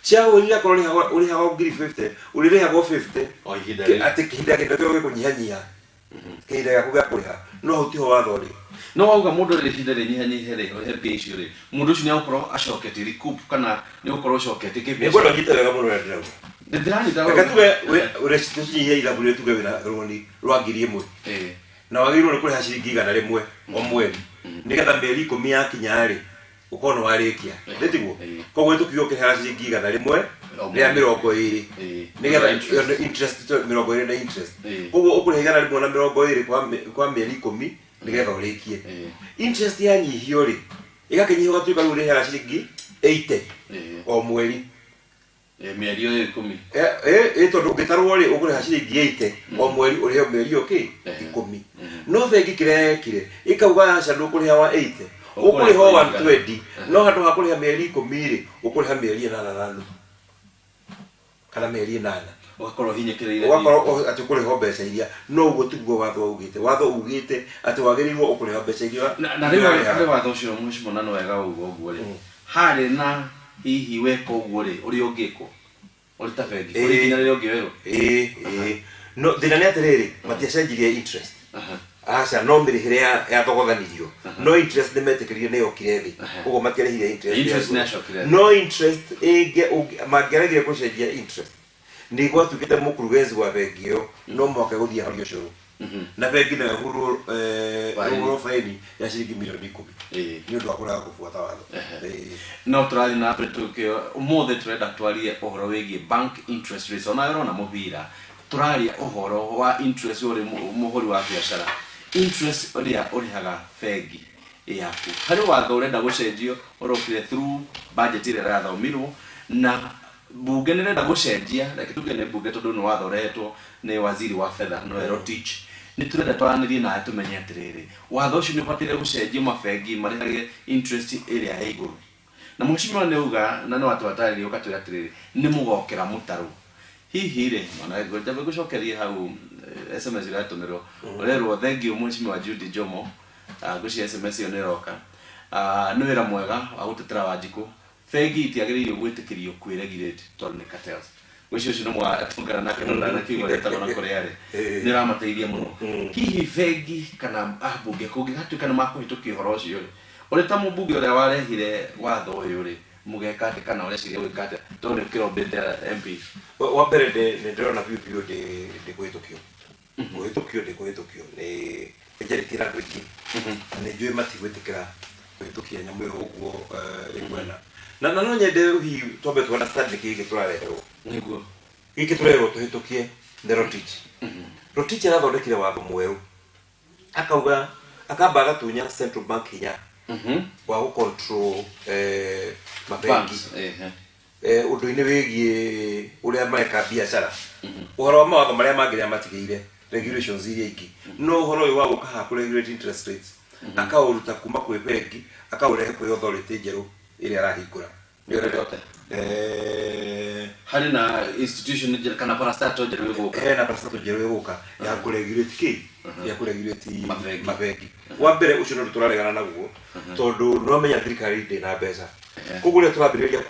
cia ũrĩa korwo ũrĩhagwo 50 ũrĩrĩhagwo 50 O ihinda atĩ kĩhinda kĩndũ gĩkũnyihanyiha kĩhinda gĩaku gĩa kũrĩha no hutiho watho rĩ no wauga mũndũ rĩ ihinda rĩnyihanyihe rĩ ũrĩhe mbia icio rĩ mũndũ ũcio nĩagũkorwo acoketie recoup kana nĩgũkorwo acoketie kĩmbeca. nĩngwenda ũnyite wega mũno ũrĩa ndĩrauga. Ndĩranĩta Reke tuge ũrecinyihia ithabu rĩrĩ tuge wĩna rũni rwa 1,000 na wagĩrĩirwo nĩ kũrĩha ciringi 100 o mweri nĩgetha mĩeri 10 yakinya rĩ ũkorwo nĩ warĩkia nĩtiguo koguo tũkiuga ũkĩrĩha ciringi 100 rĩa 20 nĩgetha interest 20 na interest koguo ũkũrĩha 100 na 20 kwa mĩeri 10 nĩgetha ũrĩkie interest yanyihio rĩ ĩgakĩnyihio gatuĩka rĩu ũrĩhaga ciringi 80 o mweri mĩeri ĩyo 10 tondũ ũngĩtarwo rĩ ũkũrĩha ciringi 80 o mweri ũrĩhe mĩeri 10 no bengi kĩrekire ĩkauga aca ndũkũrĩha wa 80 ũkũrĩha 120 no handũ ha kũrĩha mĩeri 10 rĩ ũkũrĩha mĩeri 8 kana mĩeri 8 ũgakorwo hinyĩkĩrĩire ũgakorwo atĩ ũkũrĩha mbeca iria no ũguo tiguo watho ugĩte atĩ wagĩrĩirwo ũkũrĩha mbeca iria na rĩu watho ũcio mũcimo na no wega ũguo rĩ harĩ na hihi weka ũguo rĩ ũrĩa ũngĩkwo ũrĩ ta bengi ũrĩ nginya rĩrĩa ũngĩoerwo no thĩna nĩ atĩrĩrĩ matiacenjirie interest aca no mĩrĩhĩre ya thogothanirio no interest nĩ metĩkĩrire nĩ yokire thĩ ũguo matiarĩhire interest no interest mangĩarĩgire gũcenjia interest nĩ gwatuĩkĩte mũkurugenzi wa bengi ĩyo no mwaka gũthiĩ harĩ ũcũrũ na bengi nayo hurwo faini ya ciringi milioni 10 nĩ ũndũ wa kũrega gũbuata watho. No tũrathiĩ na mbere ũmũthĩ tũrenda twarie ũhoro wĩgiĩ bank interest rates ona ũrona mũbira tũraria ũhoro wa interest ũrĩ mũhũri wa biacara interest ũrĩa ũrĩhaga bengi yaku harĩ watho ũrenda gũcenjio ũrokire through budget ĩrĩa ĩrathomirwo na bunge nĩrenda gũcenjia reke tuge nĩ bunge tondũ nĩ watho ũrehetwo nĩ waziri wa fedha Noel Rotich nĩ tũrenda twaranĩrie nawe tũmenye atĩrĩrĩ watho ũcio nĩ ũbataire gũcenjio mabengi marĩhage interest ĩrĩa ya igũrũ na mũcimio nĩ uga na nĩ watwatarĩria ũgatwĩra atĩrĩrĩ nĩ mũgokera mũtaro hihi rĩ ona ngwenda gũcokeria hau SMS iratũmĩrwo ũrerwo thengiũ mũcimio wa Judy Jomo ngũcia SMS ĩyo nĩ ĩroka nĩ wĩra mwega wa gũtetera Wanjikũ bengi itiagĩrĩirwo gwĩtĩkĩrio kwĩregulate tondũ nĩ cartels gũcio ũcio nĩ mwatũngana nake na kiugo gĩtagwo na kũrĩa rĩ nĩ ramateithia mũno hihi bengi kana ambunge kũngĩgatuĩka nĩ makũhĩtũkia ũhoro ũcio rĩ ũrĩ ta mũmbunge ũrĩa warehire watho ũyũ rĩ mũgeka atĩ kana ũreciria gwĩka atĩ tondũ nĩ kĩrombĩte MP wa mbere nĩ ndĩrona biũ ndĩkũhĩtũkio ndĩkũhĩtũkio nĩ njarĩkĩra andũ aingĩ nĩ njũĩ matigwĩtĩkĩra kũhĩtũkia nyamũ ĩyo ũguo ĩkwena na no nyende hihi twambe tu understand gĩkĩ tũrareherwo nĩguo gĩkĩ tũreherwo tũhĩtũkie nĩ Rotich. Rotich arathondekire watho mwerũ akamba agatunya Central Bank hinya wa gũcontrol mabengi ũndũ-inĩ wĩgiĩ ũrĩa mareka biacara ũhoro wa mawatho marĩa mangĩrĩa matigĩire regulations iria ingĩ no ũhoro ũyũ wa gũka haha kũregulate interest rates akaũruta kuma kwĩ bengi akaũrehe kwĩ authority njerũ ĩrĩa arahingũra harĩ na institution kana parastatal njerũ ĩgũka na parastatal njerũ ĩgũka ya kũregulate ya kũregulate mabengi wa mbere ũcio no tũraregana naguo tondũ no menya thirikari ndĩna mbeca koguo rĩrĩa tũrambĩrĩria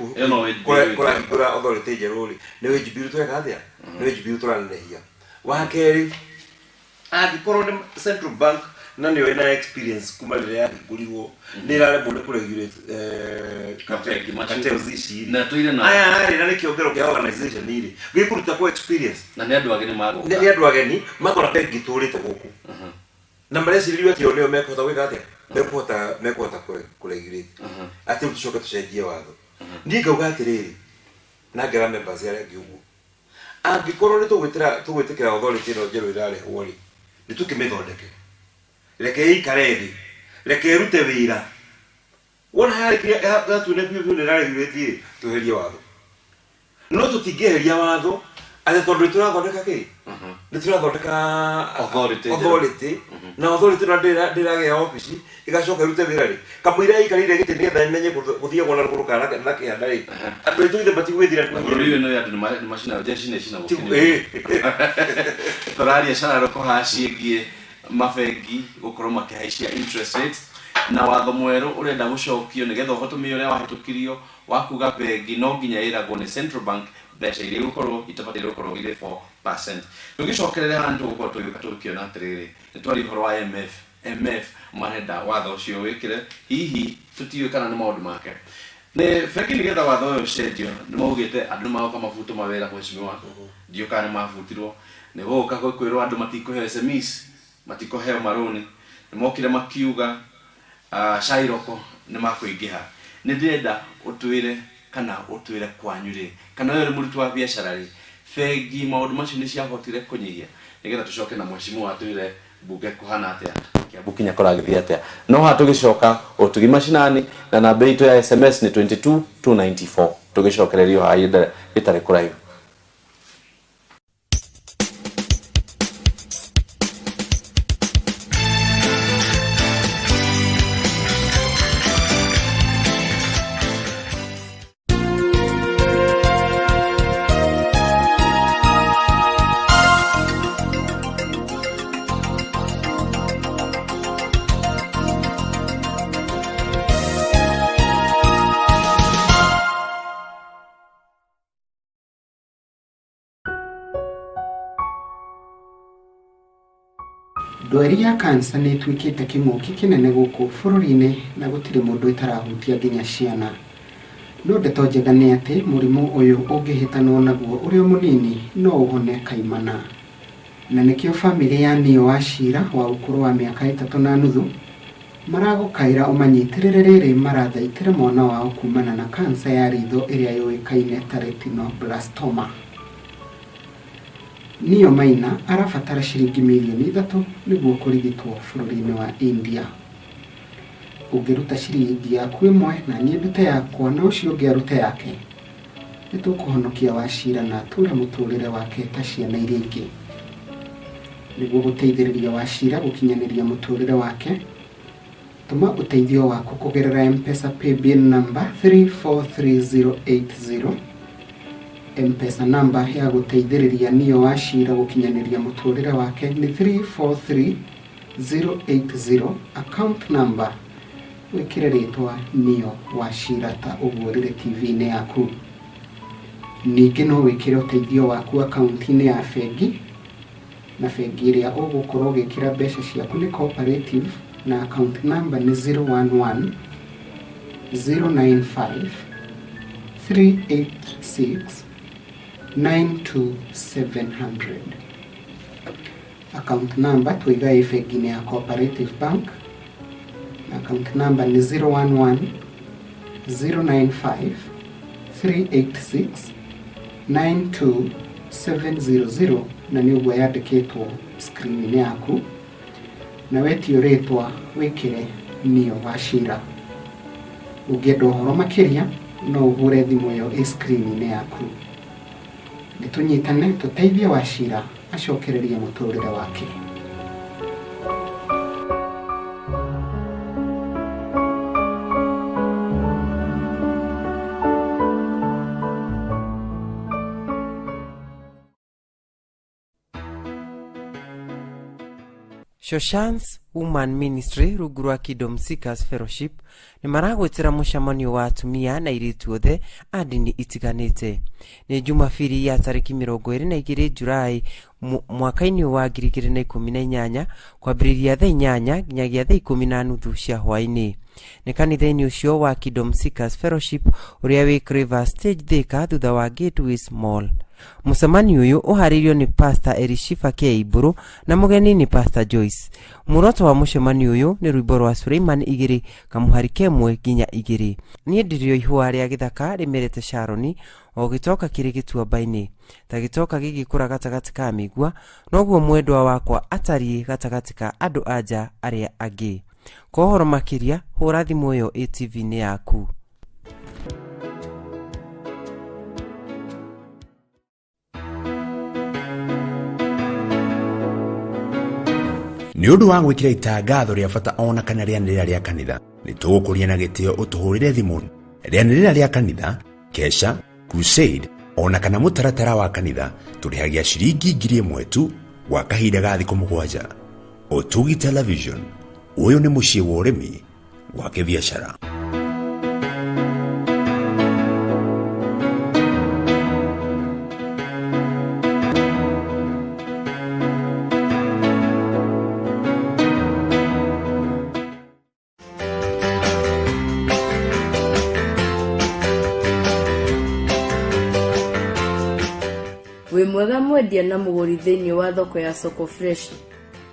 kũrahingũra authority njerũ rĩ nĩ wĩnjibiru tweka atĩa nĩ wĩnjibiru tũranenehia wa kerĩ angĩkorwo nĩ Central Bank na nĩyo ĩna experience kuma rĩrĩa yahingũrirwo nĩ ĩraremwo nĩ kũregulate cartels ici na tũire na aya na nĩ kĩongero kĩa organization irĩ gĩkũruta kwa experience na nĩ andũ ageni magũka nĩ andũ ageni makora bengi tũrĩte gũkũ na mareciririo atĩ nĩo mekũhota gwĩka atĩa mekũhota kũregulate atĩ tũcoke tũcenjie watho niĩ ngauga atĩrĩrĩ na ngera members arĩa angĩ ũguo angĩkorwo nĩ tũgwĩtĩkĩra authority ĩno njerũ ĩrarehwo rĩ nĩ tũkĩmĩthondeke reke ĩikare thĩ reke ĩrute wĩra wona hari kia tu ne biu ne rari wetie tuheria watho no tutingeheria watho ate tondu turathondeka ki ni turathondeka authority na authority na ndirage office igacoka irute wira ri kamwira ikarire giti ni getha menye guthie gona ruruka na kianda ri andu itu ithe bati gwithira riu no ya ni machine jeshi nation gukini toraria sana ko haciengie mafengi gukorwo makihaicia interest rates na watho mweru urenda gucokio nigetha uhotomie uria wahitukirio wakuga bengi no nginya iragwo ni central bank mbeca iria gukorwo itabatire gukorwo ire 4%. Tugicokerera handu gukorwo tuyuka tukiona atiriri nitwari horo wa MF marenda watho ucio wikire hihi tutiwe kana ni maundu make ne feki nigetha watho ucio cendio ni maugite andu magoka mabuto mawera kweshimiwa ndio kana mabutirwo ni goka kwirwo andu matikuhe SMS matikuhe maroni ni mokire makiuga Shairoko ni makuingiha ni ndenda utwire kana utwire kwanyure kana yore murutu wa biashara ri fegi maundu macio ni ciahotire kunyihia nigetha tucoke na mheshimiwa atwire bunge kuhana atia Kiambu kinya koragithia atia no hatugicoka utugi mashinani na namba itu ya SMS ni 22294 tugicokererio haida itare kuraihu. Ndwari ya kansa nĩ twikite kĩng'ũki kĩnene gũkũ bũrũri-inĩ na gũtirĩ mũndũ itarahutia nginya ciana. No ndeto njega nĩ atĩ mũrimũ ũyũ ũngĩhĩtanwo naguo ũrĩ mũnini no ũhone kaimana. Na nĩkĩo famĩlĩ ya Nio Wachira wa ũkũrũ wa mĩaka 3.5 maragũkaĩra ũmanyitĩrĩre rĩrĩ marathaitĩra mwana wao kumana na kansa ya ritho ĩrĩa yũĩkaine ta retinoblastoma. Nio Maina arabatara shilingi milioni 3 nĩguo kũrigitwo bũrũri-inĩ wa India. Ũngĩruta shilingi yaku ĩmwe na niĩ ndute yakwa na ũcio ũngĩ arute yake, nĩtũkũhonokia Wachira na atũre mũtũrĩre wake ta ciana iria ingĩ. Nĩguo gũteithĩrĩria Wachira gũkinyanĩria mũtũrĩre wake, tũma ũteithio waku kũgerera M-Pesa paybill number 343080. M-Pesa number ya gũteithĩrĩria Nio Wachira gũkinyanĩria mũtũrĩre wake ni 343080. Account number wĩkĩre rĩtwa Nio Wachira ta ũguo rĩrĩ TV-inĩ yaku. Ningĩ no wĩkĩre ũteithio waku account-inĩ ya bengi, na bengi ĩrĩa ũgũkorwo ũgĩkĩra mbeca ciaku nĩ cooperative na account number ni 011 095 386 92700. Account number tuiga ifegine ya Cooperative Bank. Account number ni 011 095 386 92700 na ni ugwa yandikitwo screen yaku na wetio ritwa wikire Nio Wachira. Ũngĩenda ũhoro makĩria no ũhure thimũ ĩyo screen yaku. Nĩtũnyitane tũteithie Wachira acokererie mũtũrĩre wake. Shoshan's Woman Ministry rungu rwa Kingdom Seekers Fellowship ni maragwetera mũcemanio wa atumia na airĩtu othe a ndini itiganĩte. Nĩ Jumapili ya tarĩki 22 Julai mwaka-inĩ wa 2018 kwambĩrĩria thaa 8 nginyagia thaa 10:30 cia hwaĩ-inĩ. Nĩ kanitha-inĩ ũcio wa Kingdom Seekers Fellowship ũrĩa wĩ River Stage Thika thutha wa Gateways Mall. Mũcemanio ũyũ ũharĩirio nĩ Pastor Elishifa Keiburu na mũgeni nĩ Pastor Joyce. Muoroto wa mũcemanio ũyũ nĩ rwĩmbo rwa Suleiman 2 kamuhari kemwe nginya 2. Niĩ ndirio ihũa rĩa gĩthaka rĩmerete Sharoni o gĩtoka kĩrĩ gĩtuamba-inĩ. Ta gĩtoka gĩgĩkũra gatagatĩ ka mĩigua, noguo mwendwa wakwa atariĩ gatagatĩ ka andũ anja arĩa angĩ. Kohoro makiria hura thimu yo ATV-inĩ yaku. Nĩ ũndũ wa gwĩkĩra itangatho rĩa bata ona kana rĩanĩrĩra rĩa kanitha, nĩ tũgũkũria na gĩtĩo ũtũhũrĩre thimũ. Rĩanĩrĩra rĩa kanitha, kesha, crusade, ona kana mũtaratara wa kanitha tũrĩhagia ciringi 1,000 tu gwa kahinda ga thikũ 7. Ũtugi Television, ũyũ nĩ mũciĩ wa ũrĩmi wa kĩbiacara. Wĩ mwega mwendia na mũgũri thĩinĩ wa thoko ya Soko Fresh.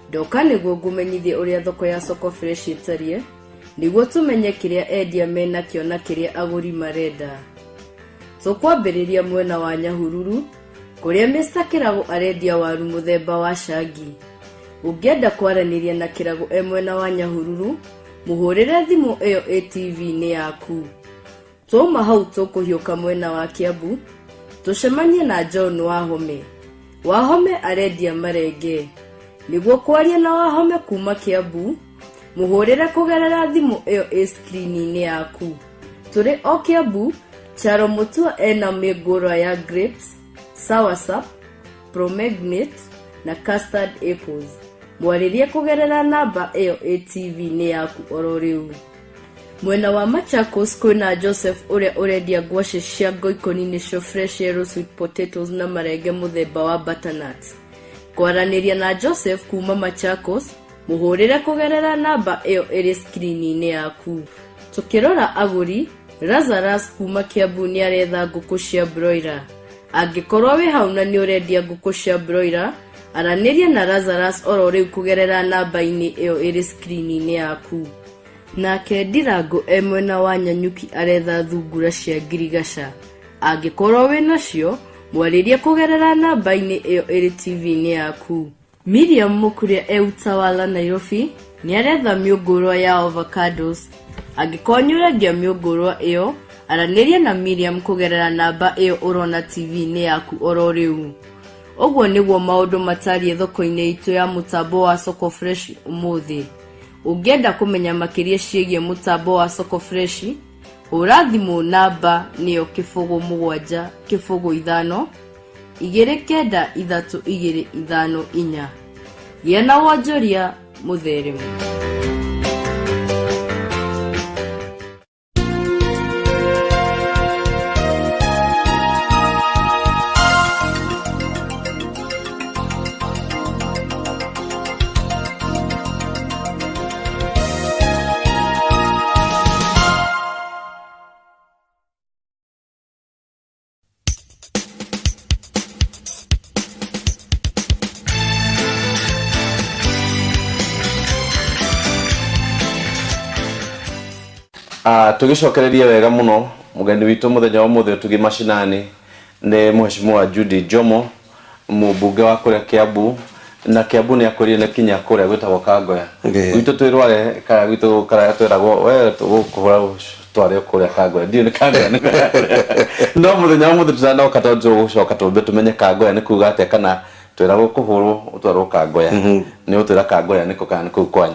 Ndoka nĩguo ngũmenyithie ũrĩa thoko ya Soko Fresh ĩtariĩ, nĩguo tũmenye kĩrĩa endia mena kĩo na kĩrĩa agũri marenda. Tũkwambĩrĩria mwena wa Nyahururu, kũrĩa Mr. Kĩrago arendia waru mũthemba wa Shagi. Ũngĩenda kwaranĩria na Kĩrago mwena wa Nyahururu, mũhũrĩre thimũ ĩyo ATV-inĩ yaku. Tuma hau tũkũhiũka mwena wa Kiambu, tucemanie na John Wahome. Wahome arendia marenge. Nĩguo kwaria na Wahome kuma Kiambu, mũhũrĩre kũgerera thimũ ĩyo screen-inĩ yaku. Tũrĩ o Kiambu, Charo Mutua ena mĩngũrwa ya grapes, soursop, pomegranate na custard apples. Mwarĩrie kũgerera namba ĩyo ATV-inĩ yaku oro rĩu. Mwena wa Machakos kwĩna Joseph ũrĩa ũrendia ngwacĩ cia ngoikoni cio fresh yellow sweet potatoes na marenge mũthemba wa butternut. Kwaranĩria na Joseph kuma Machakos, mũhũrĩre kũgerera namba ĩyo ĩrĩ screen-inĩ yaku. Tukirora agũri, Lazarus kuma Kiambu nĩ aretha ngũkũ cia broiler. Angĩkorwo wĩ hau na nĩ ũrendia ngũkũ cia broiler, aranĩria na Lazarus oro rĩu kũgerera namba-inĩ ĩyo ĩrĩ screen-inĩ yaku. Nake Ndirango mwena wa Nyanyuki aretha thungura cia ngirigaca. Angĩkorwo wĩ nacio, mwarĩrie kũgerera namba-inĩ ĩyo ĩrĩ TV-inĩ yaku. Miriam Mũkuria Utawala Nairobi nĩ aretha mĩũngũrwa ya avocados. Angĩkorwo nĩ ũrendia mĩũngũrwa ĩyo, aranĩria na Miriam kũgerera namba ĩyo ũrona TV-inĩ yaku oro rĩu. Ũguo nĩguo maũndũ matariĩ thoko-inĩ itũ ya mũtambo wa Soko Fresh ũmũthĩ. Ũngĩenda kũmenya makĩria ciĩgiĩ mũtambo wa Soko Fresh, hũra thimũ namba nĩyo 07 5 29324. Gĩa na wonjoria mũtheremu. Tugicokereria wega muno mugeni witu muthenya wa muthe tugi mashinani ni Mheshimiwa Judy Jomo, mubunge wa kuria Kiambu, na Kiambu ni akurie na kinya kuria gwitagwo Kangoya. Witu twirware kana witu kara twiragwo we tugukuhura tware kuria Kangoya ndio ni Kangoya no muthenya wa muthe tutana katajo gucoka tumbe tumenye Kangoya ni kuga ate kana twiragwo kuhurwo utwarwo Kangoya ni utwira Kangoya niko kana ku kwanyu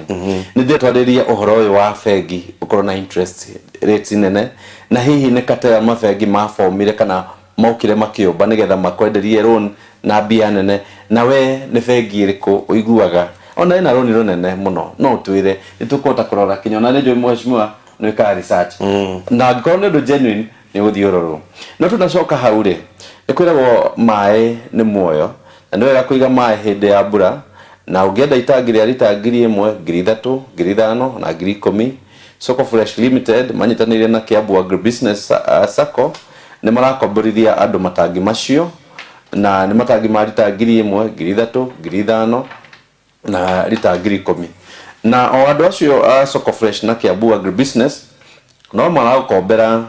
ni ndio twariria uhoro uyu wa fegi ukorwo na interest rates nene na hihi ni katera mafegi mafomire kana maukire makiomba nigetha makwenderie loan na bia nene na we ni fegi iriko uiguaga ona ina loan runene muno no twire nitukota kurora kinyona ni jo Mheshimiwa ni ka research na ngorwo ni genuine ni uthiororo no tunacoka haure ikwiragwo mai ni muoyo na nĩ wega kũiga maĩ hĩndĩ ya mbura na ũngĩenda itangi rĩa lita 1,000, 3,000, 5,000 na 10,000 Soko Fresh Limited manyitanĩire na Kiambu Agribusiness Sacco nĩ marakomborithia andũ matangi macio na nĩ matangi ma lita 1,000, 3,000, 5,000 na lita 10,000 na o andũ acio Soko Fresh na Kiambu Agribusiness no marakombera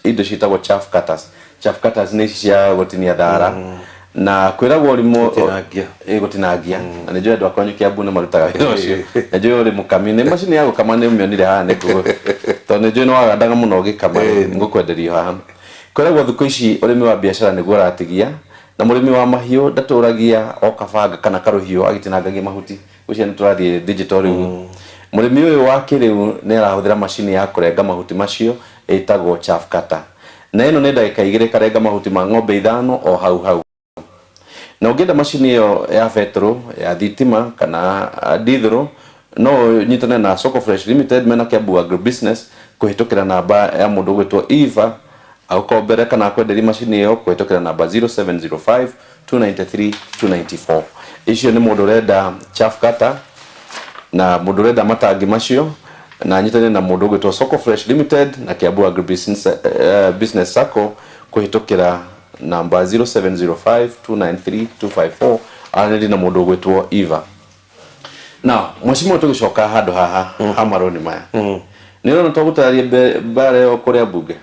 indo citagwo chaff cutters. Chaff cutters nĩ cia gũtinia thara na kwiragwo urimu gutinangia na nijue andu akwanyu Kiambu ni marutaga wira ucio nijue uri mukami ni macini ya gukama ni mionire haha ni ngugu to nijue ni wagandaga muno gikama ngukwenderio haha kwiragwo thiku ici urimi wa biashara niguo uratigia na murimi wa mahiu ndaturagia o kabanga kana karuhiu agitinangagia mahuti ucio ni turathie digital riu murimi uyu wa kiriu ni arahuthira macini ya kurenga mahuti macio itagwo chaff cutter na ino ni ndagika 2 karenga mahuti ma ng'ombe 5 o hau na ungenda macini iyo ya petro ya thitima kana diesel no nyitane na Soko Fresh Limited mena Kiambu Agribusiness kuhitukira namba ya mundu gwitwo Eva au kombere kana kwenderia macini iyo kuhitukira namba 0705 293 294 icio ni mundu renda chaff cutter na mundu renda matangi macio na nyitane na mundu gwitwo Soko Fresh Limited na Kiambu Agribusiness Business Sacco kuhitukira namba 0705 293 254 arandi na mundu gwitwo Eva. Now mwashimo tugicoka handu haha hamaroni maya ni rona tugutaria bare o kuria bunge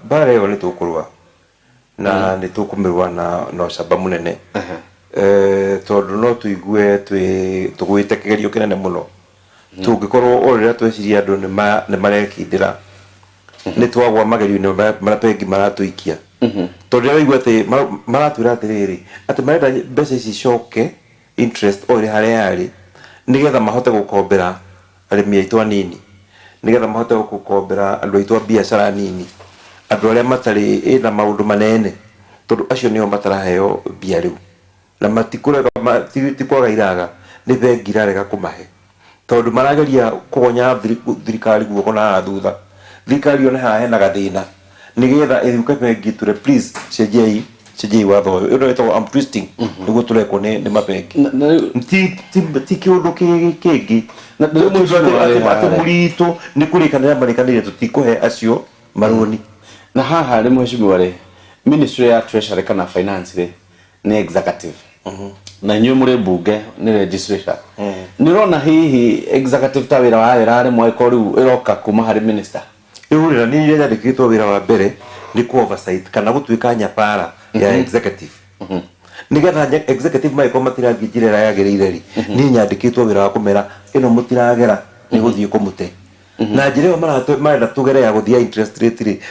bare yo ni tukurwa na ni tukumirwa na camba munene tondu no tuigue tugwite kigerio kinene muno tungikorwo orira tweciria andu ni marekindira ni twagwa magerio ni marapengi maratuikia tondu raigua ati maratwira atiriri ati marenda mbeca ici coke interest ori haria yari nigetha mahote gukombera arimi aitu anini nigetha mahote gukombera andu aitu biashara nini andu aria matari ina maundu manene tondu acio nio mataraheo bia riu na matikurega tikwaga iraga ni bengi rarega kumahe tondu marageria kugonya thirikari guoko na thutha thirikari ona haha hena gathina nigetha iruke bengi ture please cenjei watho uyu ino etwo am twisting niguo turekwo ni mabengi ti kiundu kingi na ati muritu ni kurikanira marikanire tutikuhe acio maroni na haha ri mweshimiwa ri ministry ya treasury kana finance ri ni executive na nyu muri bunge ni legislature nirona hihi executive ta wira wa rari mweko riu iroka kuma hari minister irurira ni ire yandikitwo wira wa mbere ni ku oversight kana gutwika nyapara ya executive nigetha executive maiko matirangijirira yagirire ri ni nyandikitwo wira wa kumera ino mutiragera ni guthie kumute na njire marenda tugere ya guthia interest rate ri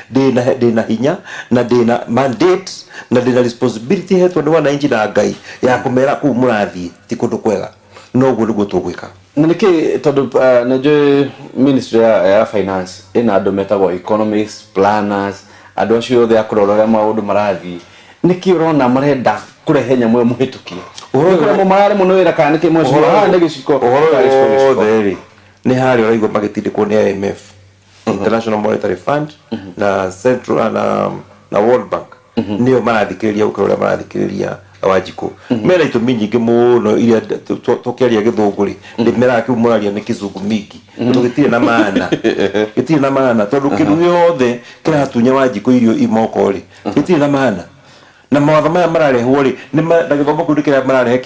ndina hinya na ndina mandate na ndina responsibility hetwo ni wananchi na ngai ya kumera ku murathie ti kundu kwega no guo niguo tugwika na niki tondu naje ministry ya finance ina andu metagwo economists planners andu acio othe akurorora maundu marathi niki urona marenda kurehe nyamwe muhitukie uhoro marare muno wira kana niki mweci ha ndege ciko theri ni hari oraigwo magitindikwo ni IMF International Monetary Fund na Central na World Bank nio marathikiriria ukurora marathikiriria Wanjiku mera itumi nyingi muno iria tukiaria githunguri ndi mera akiumuraria ni kizungu mingi tugitire na maana gitire na maana tondu kindu yothe kiratunya Wanjiku irio imoko ri gitire na maana na mawatho maya mararehwo ri ni ndagithomo kundikira mararehe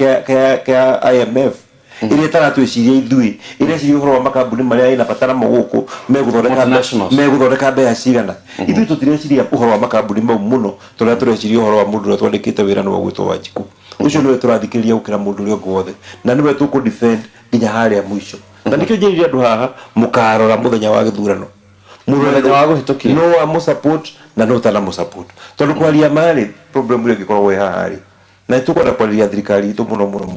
kia IMF iria taratwiciria ithui iria ciri uhoro wa makambuni maria ina batara muguku meguthondeka mbeca cigana ithui tutireciria uhoro wa makambuni mau muno turia tureciria uhoro wa mundu uria twandikite wira no gwitwo Wanjiku ucio niwe turathikiriria gukira mundu uria gwothe na niwe tuku defend nginya haria mwisho na nikio njiriria andu haha mukarora muthenya wa githurano muthenya wa guhitukia no wa mu support na no tana mu support tondu kwaria mari problem ile gikorwo haha ri na tukwenda kwaria thirikari itu muno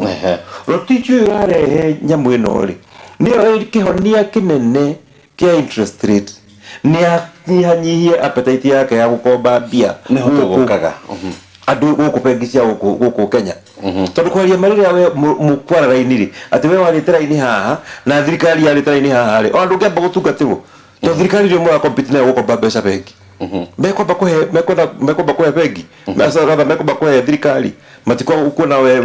rotichu yare nyamu ino ri niyo kihonia kinene kia interest rate ni hanyihie appetite yake ya gukomba bia ni hoto gukaga andu gukupengisia guku Kenya tondu kwaria marire we mukwara rainiri ati we wari teraini haha na thirikari yari teraini haha ri andu ngamba gutungatirwo to thirikari ri mwa compete na gukomba mbeca bengi mekomba kuhe bengi mesa rather mekomba kuhe thirikari matiko ukuna wewe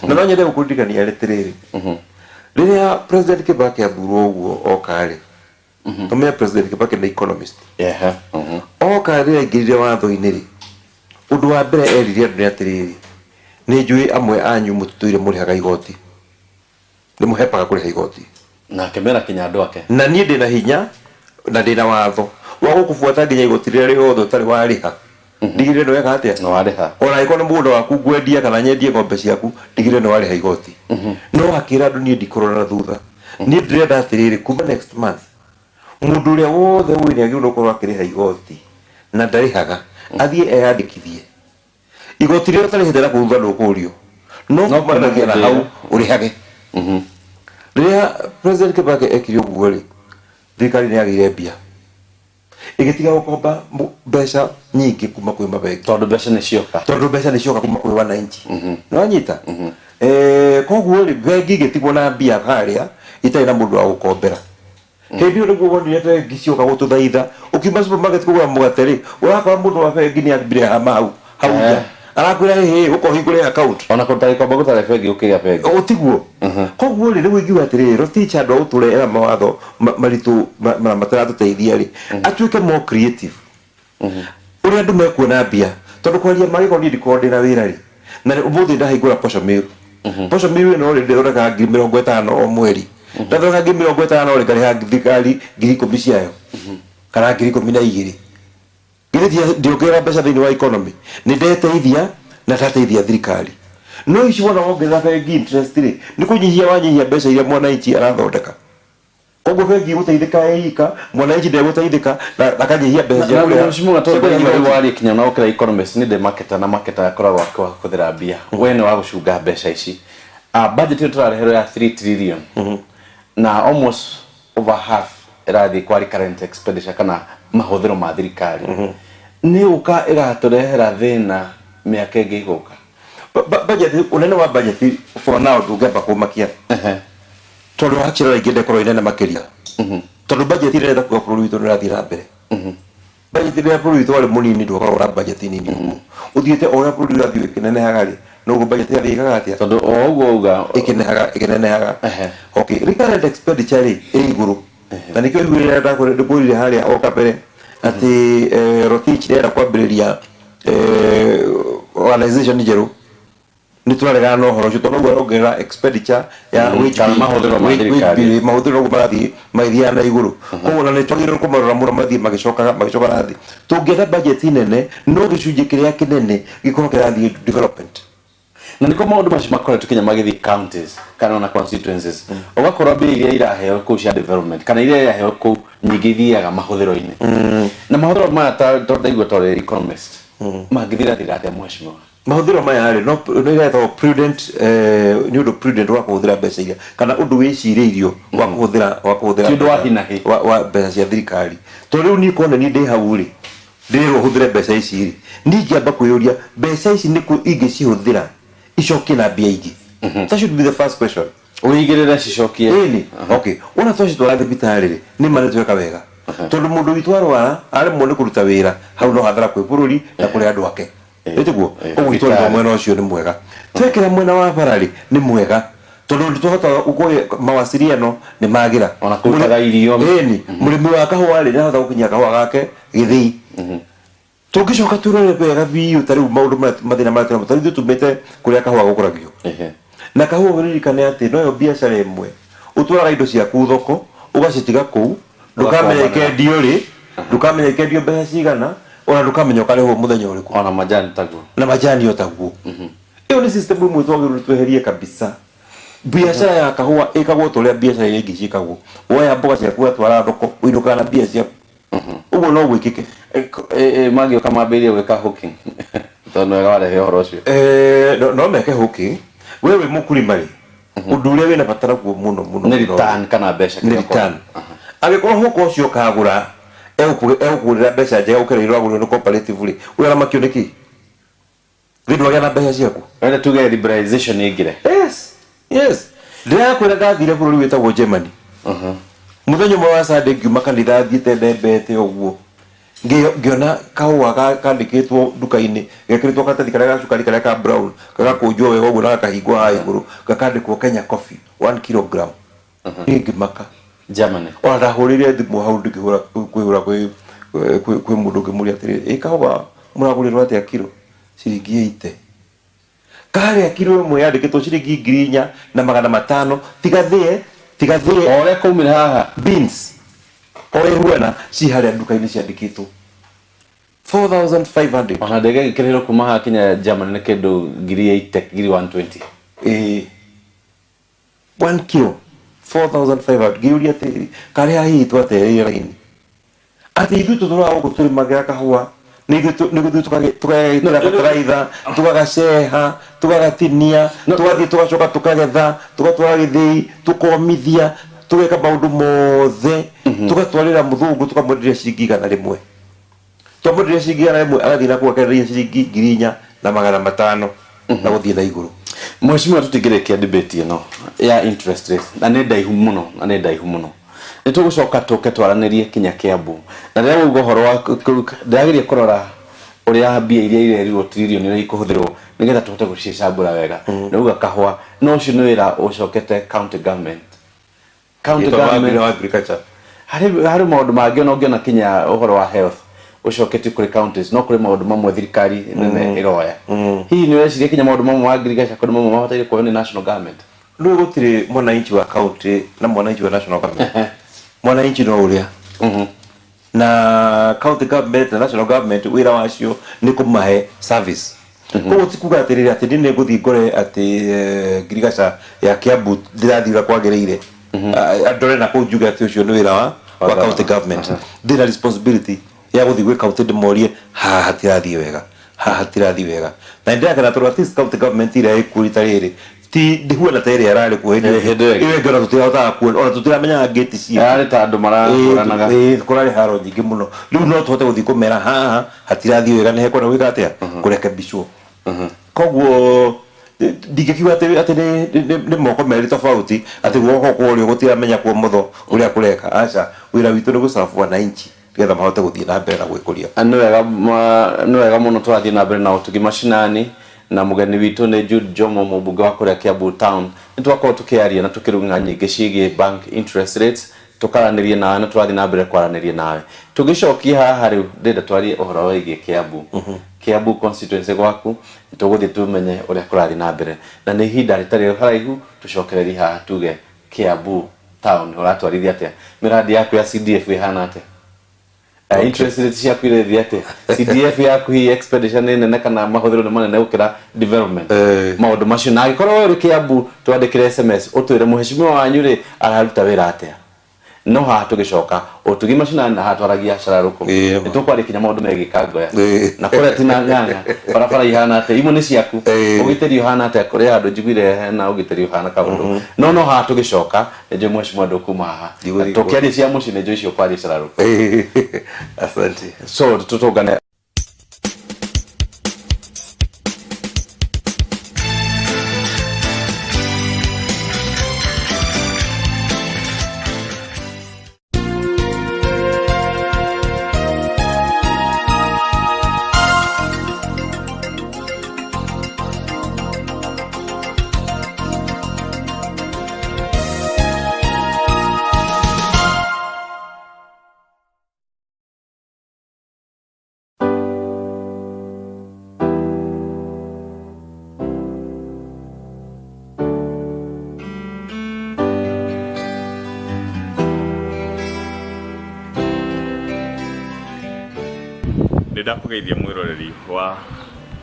na no nyende gukundikania retiriri riria president Kibaki athurwo uguo okari tumia president Kibaki ni economist okari ngirire watho-ini ri undu wa mbere eririe andu ni atiriri ni njui amwe anyu mututuire murihaga igoti ni muhepaga kuriha igoti na kemera kinyando ake na nie ndina hinya na ndina watho wa gukufuata nginya igoti riria riothe utari wariha ndigire no wega atia no ariha ona iko ni mundu waku ngwendia kana nyendie ngombe ciaku ndigire no ariha igoti no akira andu ni ndikorora thutha ni ndirenda atiriri kuma next month mundu uria wothe wini agiundo korwa akiriha igoti na ndarihaga athie eyandikithie igoti rio tarihitera kuruga ndukurio no kumanagia na hau urihage ria president Kibaki ekirio guori thirikari ni agire mbia igitiga gukomba mbeca nyingi kuma kwi mabengi tondu mbeca ni cioka kuma kwi wananchi no anyita koguo ri bengi igitigwo na mbia haria itai na mundu wa gukombera hindi uri guo ni ete gicioka gututhaitha ukima supermarket kugura mugate ri urakora mundu wa bengi ni ambire hau arakwira he ukohingure account ona kutari kwa bagutare bengi ukiga bengi utiguo koguo ri riu ingiwa atiri ro teacher ndo uture era mawatho maritu mataratuteithia ri atuike more creative uri andu mekuona mbia tondu kwaria magiko ni ndikondi na wira ri na umuthi ndahingura posho miru no ri ndiroreka 50,000 o mweri ndathora 50,000 ri ngariha thikari 10,000 ciayo kana 12,000 githia ndiongera mbeca thiini wa economy ni ndeteithia na ndateithia thirikari no ici wona wongerera bengi interest ri ni kunyihia wanyihia mbeca iria mwananchi arathondeka koguo bengi guteithika eika mwananchi ndeguteithika na akanyihia mbeca na mheshimiwa tondu ni wari kinya na okira economist ni de marketer na marketer akoragwo kuthira mbia we ni wa gucunga mbeca ici budget yo turareherwo ya 3 trillion na almost over half irathi kwa current expenditure kana mahuthiro ma thirikari ni uka igaturehera thina miaka ingi iguka budget unene wa budget for now ndungeba kumakia tondu hakira ingende korwo inene makiria tondu budget irenda kwa bũrũri witũ ndĩrathira mbere budget ya bũrũri witũ wari munini ndũkoragwo na budget nini uthiĩte ũrĩa bũrũri ũrathiĩ ũkĩnenehaga rĩ no budget yathiĩkaga atia tondu o ũguo uga ikinenehaga okay recurrent expenditure rĩ iguru na nikio igurira ndakwĩrire haria o kabere ati Rotich ndĩrenda kwambĩrĩria organization njeru ni turaregana no horo tondu gwa ongerera expenditure ya mahuthiro ma thirikari mahuthiro marathi maithia na iguru koguo na ni twagĩrĩirwo kũmarora mũno mathii magicoka nathi tũngĩetha budget nene no gĩcunjĩ kĩrĩa kĩnene gĩkorwo kĩrathiĩ development na niko maundu macio makoretwo kinya magithi counties kana na constituencies ugakorwo mbia iria iraheo kuu cia development kana iria iraheo kuu nyingi ithiaga mahuthiro-ini na mahuthiro maya ndaigua tore economist mangithira atia mheshimiwa mahuthiro maya ri no iretwo prudent ni undu prudent wa kuhuthira mbeca iria kana undu wiciriirio wa kuhuthira undu wa hinahi wa mbeca cia thirikari to riu ni kuona ni ndi hau ri ndirwo huthire mbeca ici ri ningiamba kwiyuria mbeca ici ni ku ingicihuthira icokie na mbia ingi that should be the first question uigirira cicokie ni okay ona twaci twara thibitari ri ni mane tweka wega tondu mundu witwarwa ari mu ni kuruta wira hau no hathara kwi bururi na kuri andu ake etiguo ugwitwarwa mwena ucio ni mwega twekera mwena wa barari ni mwega tondu ndituhota ukoye mawasiliano ni magira ona kurutaga irio ni murimi wa kahua ri ndahota gukinya kahua gake githii tugicoka turore wega biu tariu maundu mathina maratira tariu tumite kuria kahua gukuragio na kahua wiririkane ati no yo biacara imwe utwara indo ciaku thoko ugacitiga kuu ndukamenya ikendio ri ndukamenya ikendio mbeca cigana ona ndukamenya ukarehwo muthenya uriku ona majani taguo na majani otaguo iyo ni system imwe twagirwo tweherie kabisa biacara ya kahua ikagwo turia biacara ingi cikagwo woya mboga ciaku atwara thoko uinukana na bia ciaku uguo no gwikike magio kama mbere gwika hooking tondu wega warehe horo ucio no meke hooking wewe mukulima ri undu uria wina batara guo muno ni return kana mbeca ni return agikorwo huko ucio kagura egukugurira mbeca njega ukira iragurwo ni cooperative ri uria makio niki rindu agia na mbeca ciaku wenda tuge liberalization igire yes ndirakwira ngathire bururi witagwo Germany muthenya umwe wa Sunday ngiuma kanitha thiete ndembete uguo ngiona kahua kandikitwo nduka-ini gekiritwo katathi karia gacukari karia ka brown gagakunjwo wega uguo na gakahingwo haha iguru gakandikwo Kenya coffee 1 kilogram ngimaka Germany ona ndahurire thimu hau ndikihura kwihura kwi mundu ngimuria atiri ikahua muragurirwo atia kilo ciringi 80 karia kilo imwe yandikitwo ciringi 4,500 tigathie ore kumira haha beans ore huena ci haria nduka-ini ciandikitwo 4,500 ona ndege ikiriro kuma ha Kenya Germany ne kendo ngiri 8 ngiri 120 1 kilo 4,500 giuria tiri kare hahi twate raini ati ithu tuthura ugu turi magya kahua ni ithu tukagethira tukagaceha tugagatinia tugathie tugacoka tukagetha tugatwara githii tukomithia tugeka maundu mothe tugatwarira muthungu tukamwenderia ciringi 100 rimwe twamwenderia ciringi 100 rimwe agathie na kuakereria ciringi 4,500 na guthie na iguru. Mheshimiwa, tutigerekia debate ino ya interest rate na nä ndaihu muno nä tå gå coka tå ke twaranirie kinya Kiambu na rä rä horo wa ndärageria kå rora å rä a mbia iria irerirwo tririoni iria ikå hå thä rwo nä getha tå hote gå cicambå ra wega nä uga kahua no å cio nä wä ra å cokete county government harä maå ndå mangä ona å ngä ona kinya å horo wa health ucoketi kuri counties no kuri maundu mamwe thirikari nene iroya hihi ni weciria kinya maundu mamwe ma ngirigaca kuri mamwe mahotaire kuoyo ni national government no gutire mwananchi wa county na mwananchi wa national government mwananchi no uria na county government na national government wira wacio ni kumahe service ko tikuga atirira ati ndine guthi ngore ati ngirigaca ya Kiambu ndirathira kwagereire andore na kujuga ati ucio ni wira wa county government ndira responsibility ya guthi gwe county ndimorie hatirathie wega na ndira kana toro at least county government ira ikurita riri ti ndihuona ta iri arari kuhindi iwe ngora tutirahota kuona ona tutiramenya gate cia ari ta andu marahuranaga kurari haro nyingi muno riu no tuhote guthi kumera haha hatirathie wega ni hekona gwika atia kurekebishwo koguo ndigikiwa ati ni moko meri tofauti ati guoko kurio gutiramenya kwa mutho uria kureka acha wira witu ni gucafu wananchi getha mahote guthie na mbere na gwikuria no wega muno twathie na mbere na utugi mashinani na mugeni witu ni Jude Jomo mubunge wa kuria Kiambu town nitwakorwo tukiaria na tukirunga nyingi cigie bank interest rates tukaranirie nawe na twathie na mbere kwaranirie nawe tugicokia haha riu ndenda twarie uhoro wigie Kiambu constituency gwaku tuguthie tumenye uria kurathie na mbere na ni hinda ritari haraihu tucokereri haha tuge Kiambu town uratwarithia atia miradi yaku ya CDF ihana atia interest rate cia kwire ate CDF yaku hi expedition nene kana mahuthiro ni manene ukira development maundu macio na gikorwo uri Kiambu twandikire SMS utwire muheshimiwa wanyu ri araruta wira atia no ha tugicoka utugi macina na hatwaragia Shararuko ni tukwarikinya maundu megikangoya na kuria tina nganga barabara ihana atia imwe ni ciaku ugiteri ihana atia kuria andu njiguire na ugiteri ihana kaundu no ha tugicoka nje muheshimiwa ndokuma haha tukiaria cia muci ne joicio kwari Shararuko asante so tutugane ndakugeithia mwiroreri wa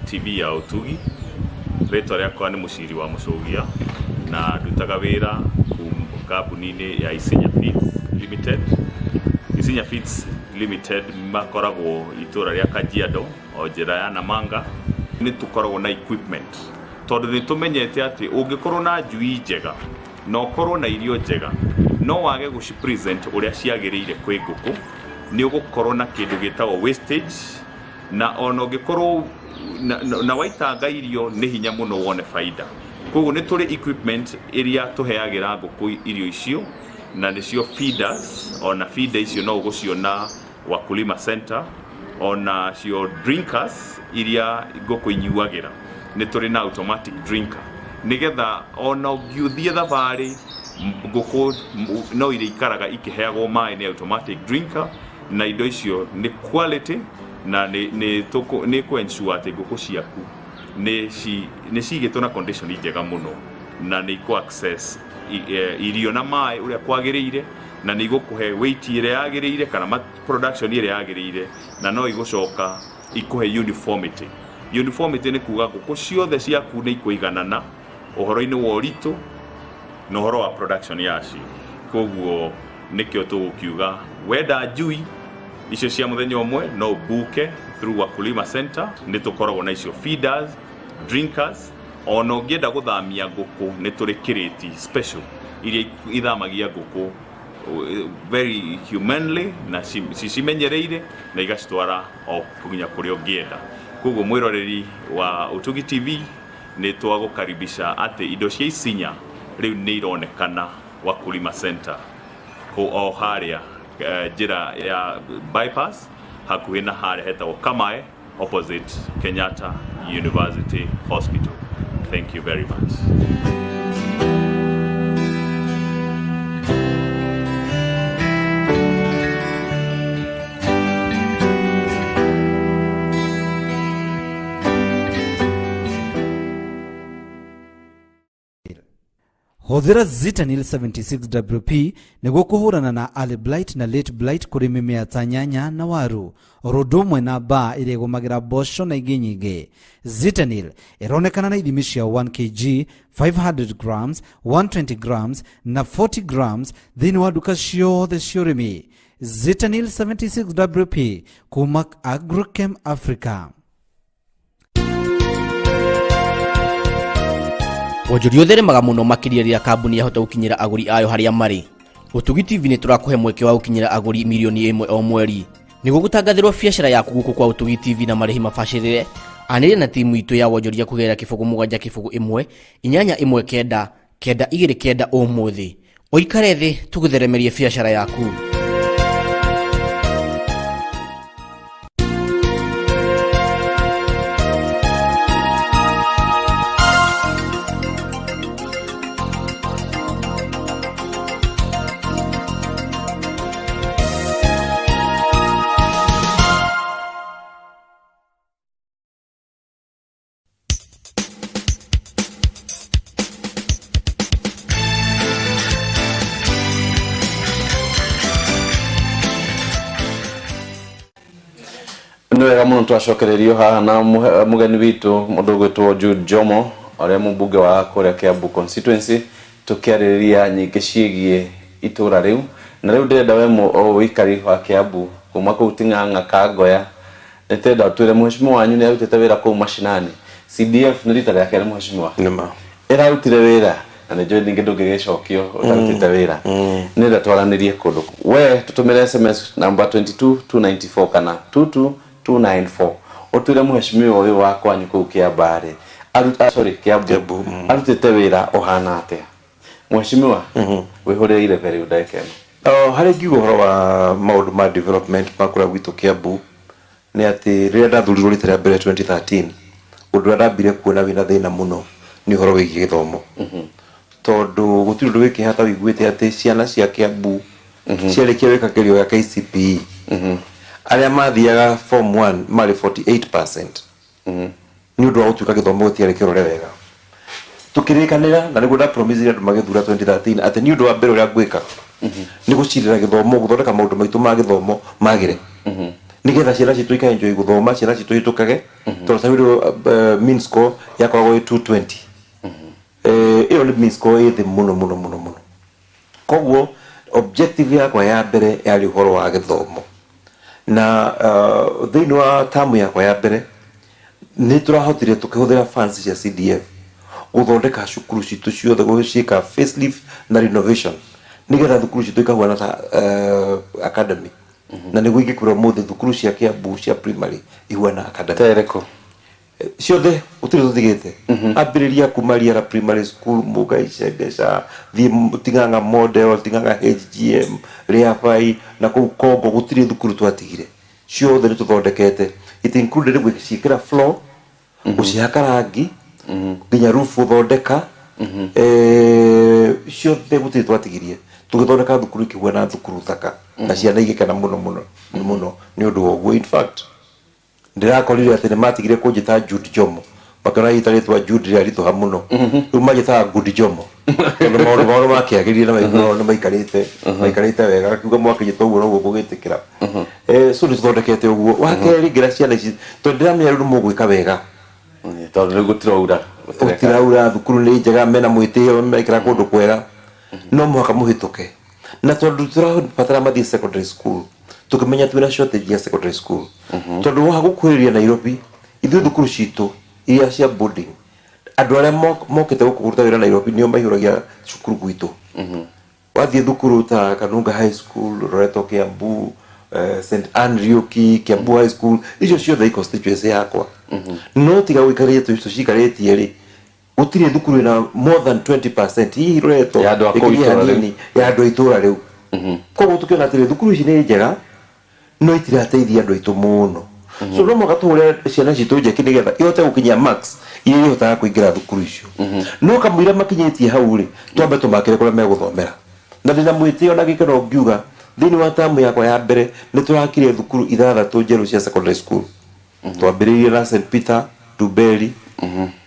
TV ya Utugi ritwa riakwa ni muciri wa Mucogia na ndutaga wira kambuni-ini ya Isinya Feeds Limited. Isinya Feeds Limited makoragwo itura ria Kajiado o njira ya Namanga ni tukoragwo na equipment tondu ni tumenyete ati ungikorwo na njui njega no korwo na irio njega no wage guci present uria ciagiriire kwi nguku ni ugukorwo na kindu gitagwo wastage na ono gikorwo na waitanga irio ni hinya muno wone faida koguo ni turi equipment iria tuheagira nguku irio icio na nicio feeders ona feeder icio no uguciona Wakulima Center ona cio drinkers iria nguku inyuagira ni turi na automatic drinker nigetha ona ungiuthie thabari nguku no irikaraga ikiheagwo mai ni automatic drinker na indo icio ni quality na ni ku ensure ati nguku ciaku ni cigitwo na condition njega muno na ni ku access irio na mai uria kwagiriire na ni gukuhe weight ire yagiriire kana production ire yagiriire na no igucoka ikuhe uniformity. Uniformity ni kuga ngũkũ ciothe ciaku nĩ ikũiganana ũhoro-inĩ wa ũritũ na ũhoro wa production yacio. Koguo nĩkĩo tũgũkiuga wenda njui icio cia mũthenya ũmwe no buke through Wakulima Center, nĩ tũkoragwo na icio feeders, drinkers, ona ũngĩenda gũthamia ngũkũ nĩ tũrĩ kirĩti special iria ithamagia ngũkũ very humanly na cimenyereire na igacitwara o kunya kũrĩa ũngĩenda. Koguo mwĩroreri wa Utugi TV nĩ twagũkaribisha atĩ indo cia Isinya rĩu nĩ ironekana Wakulima Center o harĩa njĩra ya bypass hakuhĩ na harĩa hetagwo Kamae opposite Kenyatta University Hospital. Thank you very much. Hũthĩra Zitanil 76WP nĩguo kũhũrana na early blight na late blight kũrĩ mĩmera ta nyanya na waru, oro ũndũ ũmwe na mbaa ĩrĩa ĩgũmagĩra mboco na ingĩ nyingĩ. Zitanil ĩronekana na ithimi cia 1 kg, 500 grams, 120 grams na 40 grams thĩinĩ wa nduka ciothe cia ũrĩmi. Zitanil 76WP kuma Agrochem Africa. Wonjoria ũtheremaga mũno makĩria rĩrĩa kambuni yahota gũkinyĩra agũri ayo harĩa marĩ. Utugi TV nĩ tũrakũhe mweke wa gũkinyĩra agũri milioni 1 o mweri. Nĩguo gũtangathĩrwo biacara yaku gũkũ kwa Utugi TV na marĩhi mabacĩrĩre, anĩrĩra na timu itũ ya wonjoria kũgerera kĩbũgũ 7 1 819 929 ũmũthĩ. Ũikare thĩ tũgũtheremerie biacara yaku. Nĩwega mũno twacokererio haha na mũgeni witũ mũndũ ũgwĩtwo Jude Jomo ũrĩa mũmbunge wa kũrĩa Kiambu constituency, tũkĩarĩrĩria nyingĩ ciĩgiĩ itũra rĩu. Na rĩu ndĩrenda we ũikari wa Kiambu kuma kũu Ting'ang'a Kangoya, ndĩrenda ũtwĩre mheshimiwa wanyu nĩ arutĩte wĩra kũu mashinani. CDF nĩ rita rĩa kerĩ mheshimiwa ĩrarutire wĩra na nĩ njũĩ ningĩ ndũngĩgĩcokio ũtarutĩte wĩra. Nĩrenda twaranĩrie kũndũ we tũtũmĩre SMS number 22294 kana 22294 ũtwĩre mheshimiwa ũyũ wa kwanyu kũu Kiambare Kiambu arutĩte wĩra ũhana atĩa mheshimiwa wĩhũrĩire mbere ũndeke harĩ ngiuga ũhoro wa maũndũ ma development ma kũrĩa gwitũ Kiambu nĩ atĩ rĩrĩa ndathurirwo rita rĩa mbere 2013 ũndũ ũrĩa ndambire kuona wĩna thĩna mũno nĩ ũhoro wĩgiĩ gĩthomo, tondũ gũtirĩ ũndũ wĩkĩhata wĩiguĩte atĩ ciana cia Kiambu ciarĩkia wĩka kĩgerio gĩa KCPE arĩa mathiaga form 1 marĩ 48% nĩ ũndũ wa gũtuĩka gĩthomo gĩtiarĩ kĩrore wega. Tũkĩrĩkanĩra na nĩguo ndapromise andũ magĩthura 2013 atĩ nĩ ũndũ wa mbere ũrĩa ngwĩka nĩ gũcirĩra gĩthomo, gũthondeka maũndũ maitũ ma gĩthomo magĩre nĩgetha ciana citũ ikaenjoy gũthoma, ciana citũ hĩtũkage, tondũ tawĩrwo mean score yakoragwo 220 ĩyo nĩ mean score ĩ thĩ mũno. Koguo objective yakwa ya mbere yarĩ ũhoro wa gĩthomo, na thĩinĩ wa tamu yakwa ya mbere nĩ tũrahotire tũkĩhũthĩra funds cia CDF gũthondeka cukuru citũ ciothe, gũciĩka facelift na renovation nĩgetha thukuru citũ ikahuana ta academy, na nĩguo ingĩkwĩra mũthĩ thukuru cia Kiambu cia primary ihuana academy tereko ciothe ũtirĩ tũthigĩte ambĩrĩria kuma Riara primary school, Mugai Shegesha, thiĩ Ting'ang'a model, Ting'ang'a HGM, Rĩabai na kũu Kombo, gũtirĩ thukuru twatigire, ciothe nĩ tũthondekete. It included gwĩciĩkĩra floor, gũcihaka rangi, nginya roof gũthondeka, ciothe gũtirĩ twatigirie, tũgĩthondeka thukuru ikĩhuana thukuru thaka na ciana igĩkena mũno nĩ ũndũ wa ũguo. In fact ndĩrakorire atĩ nĩ matigire kũnjĩta Jude Jomo makona itaritwa Jude ari to hamuno umagita good jomo no maoro makiagirie na maikarite wega kuga mwaka gitoguo no gugitikira so ni thondekete uguo wakeri ngira ciana ici to ndiramenya ru mugwika wega tondu gutiraura thukuru ni njega mena mwitio maikara kundu kwega no mwaka muhituke na tondu turabatara mathi secondary school tukimenya twina shortage ya secondary school tondu wa gukwiriria Nairobi ithu thukuru citu iria cia boarding andu aria mokite gukuruta wira Nairobi nio maihuragia cukuru gwitu wathie thukuru ta Kanunga High School, Loreto Kiambu, St Andrew Kiambu High School icio ciothe constituency yakwa no tiga gwikaria tucikaritie ri gutire thukuru na more than 20% hii Loreto ya andu itura riu koguo tukiona atiri thukuru ici ni njega no itirateithia andu aitu muno so no magature ciana citu nje kinigetha ihote gukinya max iria ihotaga kuingira thukuru icio no kamwira makinyitie hau ri twambe tumakire kuria meguthomera na ndina mwitio na gikeno ngiuga thini wa tamu yakwa ya mbere ni turakire thukuru ithathatu njeru cia secondary school twambiririe na St Peter, Dubeli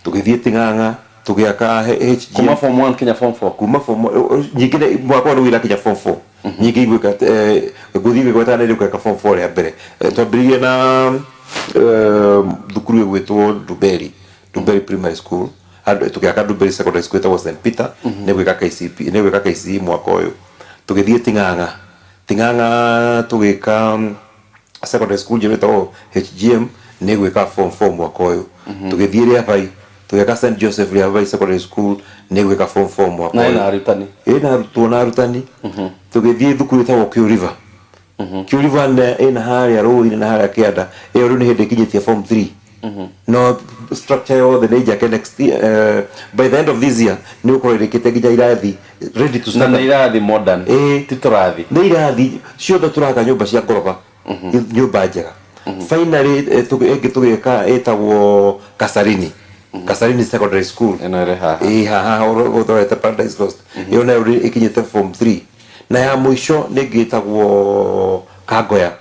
tugithie Ting'ang'a tugiaka HG kuma form 1 kinya form 4 kuma form nyingine mwaka wa wira kinya form 4 nyingi igwika guthie gweta na gweka form 4 ya mbere twambiririe na thukuru gwetwo Dubeli Primary School tugiaka Dubeli Secondary School ta St Peter ne gweka KCPE mwaka uyu tugithie Ting'ang'a tugika secondary school je to HGM ne gweka form 4 mwaka uyu tugithie Riabai tugeka St Joseph Riabai Secondary School ne gweka form 4 mwaka uyu na arutani na arutani tugithie thukuru ta Kio River Kio River ina haria roi na haria kianda iyo ni hindi kinyitia form 3 no structure of the major next by the end of this year ni ukorerikite ginya irathi ready to start na irathi modern titurathi ni irathi ciothe turaka nyumba cia ngoroba nyumba njega finally tugeka etagwo Kasarini Secondary School eno reha haha uthorete Paradise Lost iyo na ikinyite form 3 na ya mwisho ni gitagwo Kagoya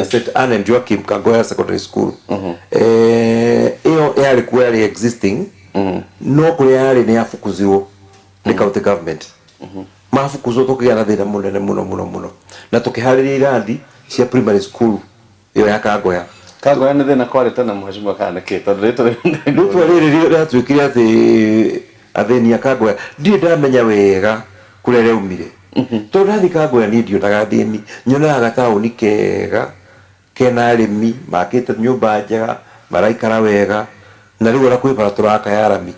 St Anne and Joachim Kagoya Secondary School iyo yari kuwa yari existing no kule yari ni afukuzirwo ni county government mafukuzwo tukigia na thina munene muno na tukihariria irathi cia primary school iyo ya Kagoya ni thina kwarite na mheshimiwa kana kito ndutu riri ratwikire ati atheni ya Kagoya ndi ndamenya wega kurere umire to rathi Kagoya ni ndio ndagathini nyona gatauni kega kena arimi makite nyumba njega maraikara wega na riu ra kwibara turaka ya arami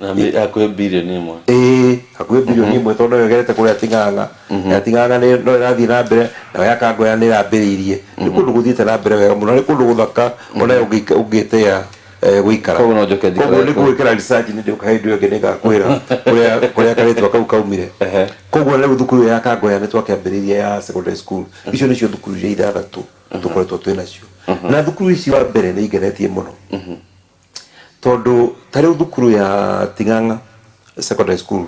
na akwe bilioni imwe akwe bilioni imwe tondu yogerete kuria Ting'ang'a ya Ting'ang'a ni no irathi na mbere na ya Kagoya ni rambiririe ni kundu guthiite na mbere wega muno ni kundu guthaka ona ungitea guikara koguo no njoke koguo ni gwikira research ni ndio kahindu yonge ni gakwira kuria karitwa kau kaumire koguo ni thukuru ya Kagoya ni twakiambiriria ya secondary school icio nicio thukuru iria ithathatu tukoretwo twina cio na thukuru ici wa mbere ni ingenetie muno tondu tari thukuru ya Ting'ang'a Secondary School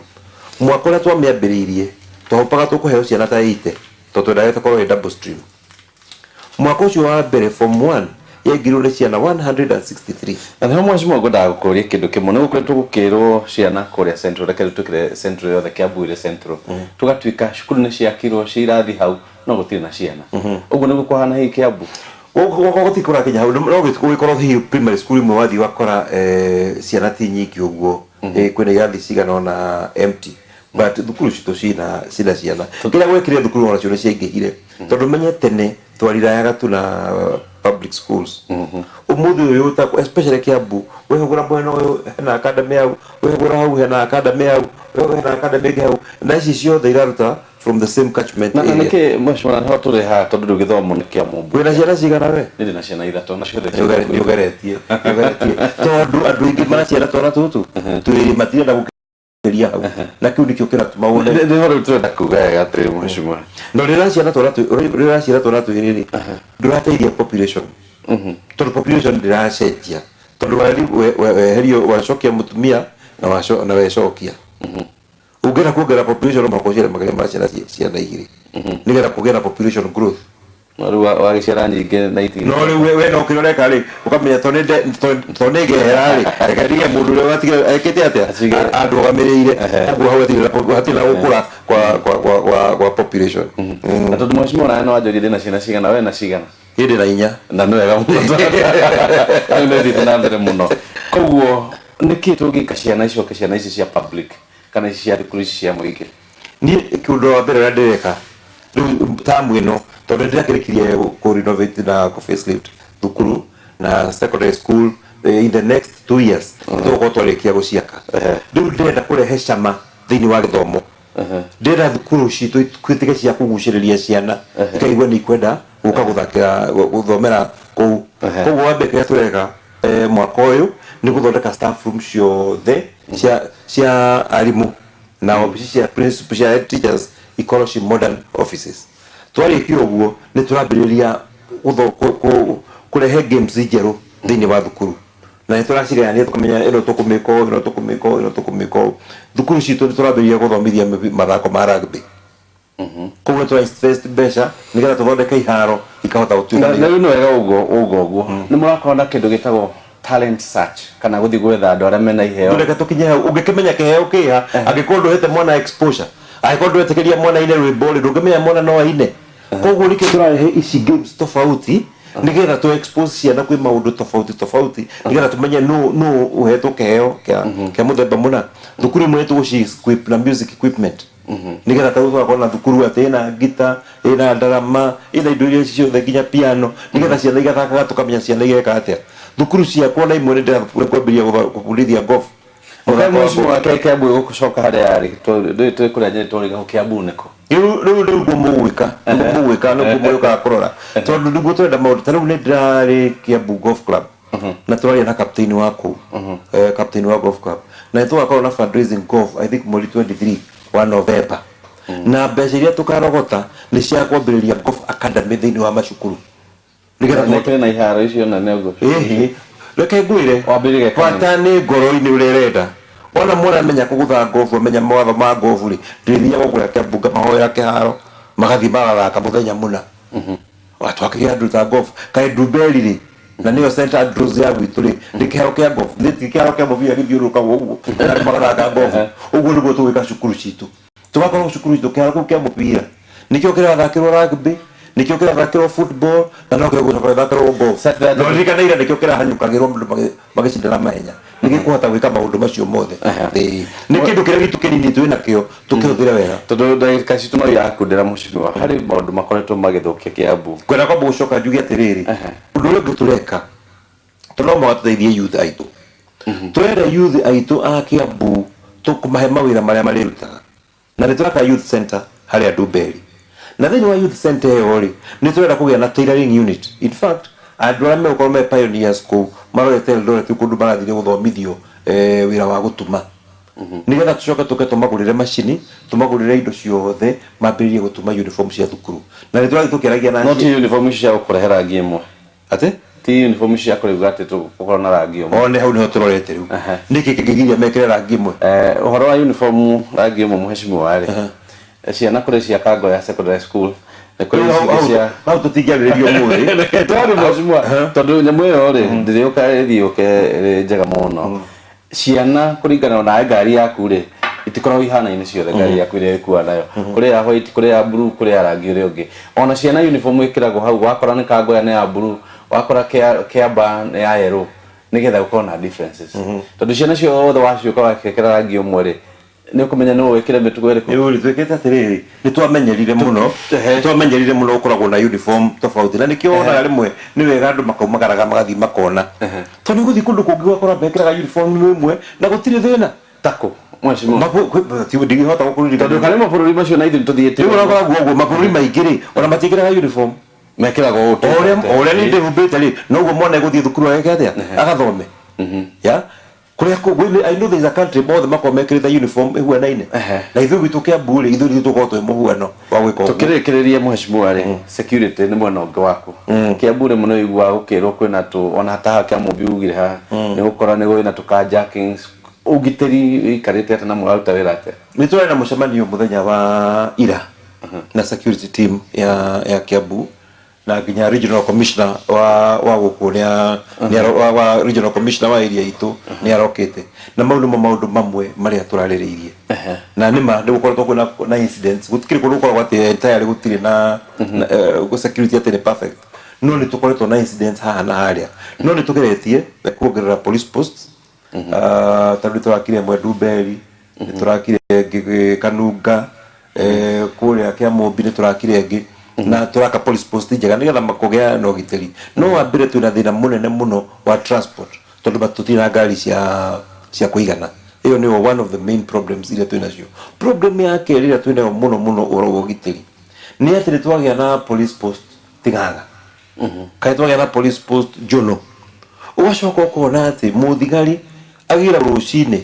mwaka uria twamiambiririe twahopaga tukuheo ciana ta 8 to twendaga tukorwo double stream mwaka ucio wa mbere form 1 yegirwo ni ciana 163 na ndio mheshimiwa ngoda gukuria kindu kimwe ni gukoretwo gukirwo ciana kuria central reke tukire central yothe Kiambu ile central tugatwika cukuru ni ciakirwo cirathi hau no gutire na ciana uguo ni gukuhana hi Kiambu goti kora kinya hau no gwikorwo hi primary school imwe wathi wakora ciana ti nyingi uguo kwina irathi cigana na empty but thukuru citu cina ciana kira gwekire thukuru ona cio ni ciaingihire tondu menye tene twarirayaga tu na public schools umuthi uyu ta especially Kiambu wehugura mwena uyu hena academy hau wehugura hau hena academy hau hena academy hau na ici ciothe iraruta from the same catchment area na nike mheshimiwa ho turi ha tondu githomo ni kia mumbu wina ciana cigana we ndi na ciana ithatu na ciothe yugeretie tondu andu ingi ma ciana twana tutu twiri matire na gukiria hau na kiu nikio kira tumaune ndi horo tu ndakuga atiri mheshimiwa no rira ciana twana twiri ndurateithia population tondu population ndiracenjia tondu wari herio wacokia mutumia na wecokia ungera kuongera population makochere magere ma ciana igiri nigetha kugira population growth Maru wa giciara nyingi na itinga. No riu we no kiroreka ri ukamenya tonde ngehera ri akatige mundu ri watige ekete atia andu gamireire agu hatira gukura kwa population. Na tondu mweshimo na no ajori na ciana cigana we na cigana hindi na inya na no wega muno ayo nä thiä na mbere må no koguo nä kä tå ngä ka ciana ici cia public kana ici cia thukuru ici cia må ingä niä kä å ndå wa mbere å rä a ndä reka rä u tamu ä no tondå ndä rakä rä kirie kå renovate na kå facelift thukuru na secondary school in the next 2 years tå gå twarä kia gå ciaka rä u ndä renda kå rehe cama thä inä wa gä thomo ndĩrenda thukuru citũ twĩtĩke cia kũgucĩrĩria ciana ikaigua nĩ ikwenda gũka gũthomera kũu. Koguo wambe kĩrĩa tũreka mwaka ũyũ nĩ gũthondeka staff room ciothe cia arimũ na obici cia principal cia head teachers ikorwo ci modern offices. Twarĩkia ũguo nĩ tũrambĩrĩria kũrehe games njerũ thĩinĩ wa thukuru na nĩ tũracigayania tũkamenya ĩno tũkũmĩka ũũ ĩno tũkũmĩka ũũ ĩno tũkũmĩka ũũ. Thukuru citũ nĩ tũrambĩrĩria gũthomithia mathako ma rugby. Koguo tũrainvest mbeca nĩgetha tũthondeke iharo ikahota gũtuĩka. Na rĩu nĩ wega ũguo nĩ mũrakorwo na kĩndũ gĩtagwo talent search kana gũthiĩ gwetha andũ arĩa mena iheo. Ndũreke tũkinye hau ũngĩkĩmenya kĩheo kĩha angĩkorwo ndũhete mwana exposure angĩkorwo ndwetĩkĩria mwana ine rwĩmbo rĩ ndũngĩmenya mwana no aine. Koguo nĩkĩo tũrarehe ici games tofauti nigetha tu expose ciana kwĩ maũndũ tofauti nigetha tumenye no uhetwo kĩheo kĩa mũthemba mũna. Thukuru imwe tũgũci equip na music equipment nigetha tũgakorwo na thukuru atĩ ĩna gita ĩna ndarama ĩna indo iria ciothe nginya piano nigetha ciana igathakaga tũkamenya ciana igeka atĩa. Thukuru ciakwa na imwe nĩ kwambĩrĩria gũbundithia golf. Mũciĩ wa Kiambu gũcoka harĩa arĩ twĩ kũrĩa nyeri tũrĩ Kiambu nĩkũ rĩu mũgwĩka no mũgwĩka kũrora tondũ nĩguo twenda maũndũ ta rĩu nĩ ndĩrarĩ Kiambu Golf Club na tũraria na captain wa kũu captain wa golf club na tũgakorwo na fundraising golf I think mweri 23 wa November na mbeca iria tũkarogota nĩ cia kwambĩrĩria golf academy thĩinĩ wa macukuru nĩgetha na iharo icio na nĩguo reke ngwĩre bata nĩ ngoro-inĩ ũrĩa ũrenda ona mwana amenya kũgũtha golf amenya mawatho ma golf rĩ ndĩthiaga kũrĩa Kiambu ngamahoera kĩharo magathiĩ magathaka mũthenya mũna watwakĩria andũ ta golf kaĩ Ndumberi rĩ na nĩyo St Andrews ya gwitũ rĩ nĩ kĩharo kĩa golf nĩ kĩharo kĩa mũbira gĩthiũrũrũkaga ũguo andũ magathaka golf ũguo nĩguo tũgwĩka cukuru citũ tũgakorwo cukuru citũ kĩharo kĩu kĩa mũbira nĩkĩo kĩrathakĩrwo rugby nikio kĩrathakĩrwo football na no kĩrathakĩrwo golf no rĩkanĩire nĩkĩo kĩrahanyũkagĩrwo andũ magĩcindana mahenya nĩgĩkũhota gwĩka maũndũ macio mothe nĩ kĩndũ kĩrĩa gitũ kĩnini twĩ nakĩo tũkĩhũthĩre wega tondũ ndagĩka citũ no irakundĩra mũciĩ harĩ maũndũ makoretwo magĩthũkia Kiambu. Kwenda kwamba gũcoka njuge atĩrĩrĩ ũndũ ũrĩa ũngĩ tũreka tondũ no tũteithie youth aitũ twenda youth aitũ a Kiambu tũkũmahe mawĩra marĩa marĩrutaga na nĩ tũraka youth center harĩa Ndumberi na thĩinĩ wa youth center ĩyo rĩ nĩ tũrenda kũgĩa na tailoring unit. In fact andũ arĩa megũkorwo me pioneers kũu marorete Eldoret kũndũ marathiĩ gũthomithio wĩra wa gũtuma nigetha tũcoke tũke tũmagũrĩre macini tũmagũrĩre indo ciothe mambĩrĩrie gũtuma uniform cia thukuru na nĩ tũrathiĩ tũkĩaragia na no ti uniform icio cia gũkũrehe rangi ĩmwe atĩ ti uniform cia kũrĩuga atĩ tũkorwo na rangi ũmwe one hau nĩho tũrorete rĩu nĩkĩ kĩngĩgiria mekĩre rangi ĩmwe ũhoro wa uniform rangi ũmwe mũhecimiwa rĩ ciana kũrĩ cia Kango ya secondary school hau tũtingĩarĩrĩrio mũthĩ twarĩ mũhecimiwa tondũ nyamũ ĩyo rĩ ndĩrĩũka ĩthiũke njega mũno ciana kũringana na ngari yaku rĩ itikoragwo ihana-inĩ ciothe ngari yaku ĩrĩa ĩkuua nayo kũrĩ ya white kũrĩ ya blue kũrĩ ya rangi ũrĩa ũngĩ ona ciana uniform ĩkĩragwo hau wakora nĩ Kangoya nĩ ya blue wakora Kiamba nĩ ya yellow nĩgetha gũkorwo na differences tondũ ciana ciothe waciũka wakĩkĩra rangi ũmwe rĩ nĩ ũkũmenya nĩ wĩkĩre mĩtugo ĩrĩkũ rĩu twĩkĩte atĩrĩrĩ nĩ twamenyerire mũno gũkoragwo na uniform tofauti na nĩkĩo wonaga rĩmwe nĩ wega andũ makaumagaraga magathiĩ makona tondũ gũthiĩ kũndũ kũngĩ ũgakora mekĩraga uniform ĩmwe na gũtirĩ thĩna takũ ndingĩhota gũkũrĩrĩria tondũ karĩ mabũrũri macio na ithuĩ tũthiĩte rĩu ũrakoragwo ũguo mabũrũri maingĩ rĩ ona matiĩkĩraga uniform mekĩraga ũrĩa nĩ ndĩhumbĩte rĩ noguo mwana egũthiĩ thukuru ageke atĩa agathome ya kũrĩa I know there is a country mothe makorwo mekĩrĩte uniform ĩhuanaine na ithuĩ gwitũ Kiambu rĩ ithuĩ tũkorwo twĩ mũhuano wa gwĩka ũguo tũkĩrĩkĩrĩrie mũhecimiwa rĩ security nĩ mwena ũngĩ waku Kiambu rĩ mũno iguaga gũkĩrwo kwĩna ona hata kĩa mũmbi ugire haha nĩ gũkora nĩ gwĩna carjackings ũgitĩri ikarĩte atĩ na mũraruta wĩra atĩa. Nĩ tũrĩ na mũcemanio mũthenya wa ira na security team ya Kiambu na nginya regional commissioner wa guku ni wa regional commissioner wa area itu ni arokete na maundu mamwe maria turaririirie na nima ndi gukorwo kwina na incidents gutikiri kundu gukorwo ati entirely gutiri na security ati ni perfect no ni tukoretwo na incidents haha na haria no ni tugeretie kuongerera police posts tandu turakire Mwendu Mberi ni turakire Kanunga kuria kia Mumbi ni turakire ngi na turaka police post njega nigetha makogea no giteri no wambire twina thina munene muno wa transport tondu batutina ngari cia kuigana iyo ni one of the main problems ile twina cio problem ya keri ile twina muno oro giteri ni ati twagia na police post Ting'ang'a kai twagia na police post Jono ugacoka ukona ati muthigari agira rucine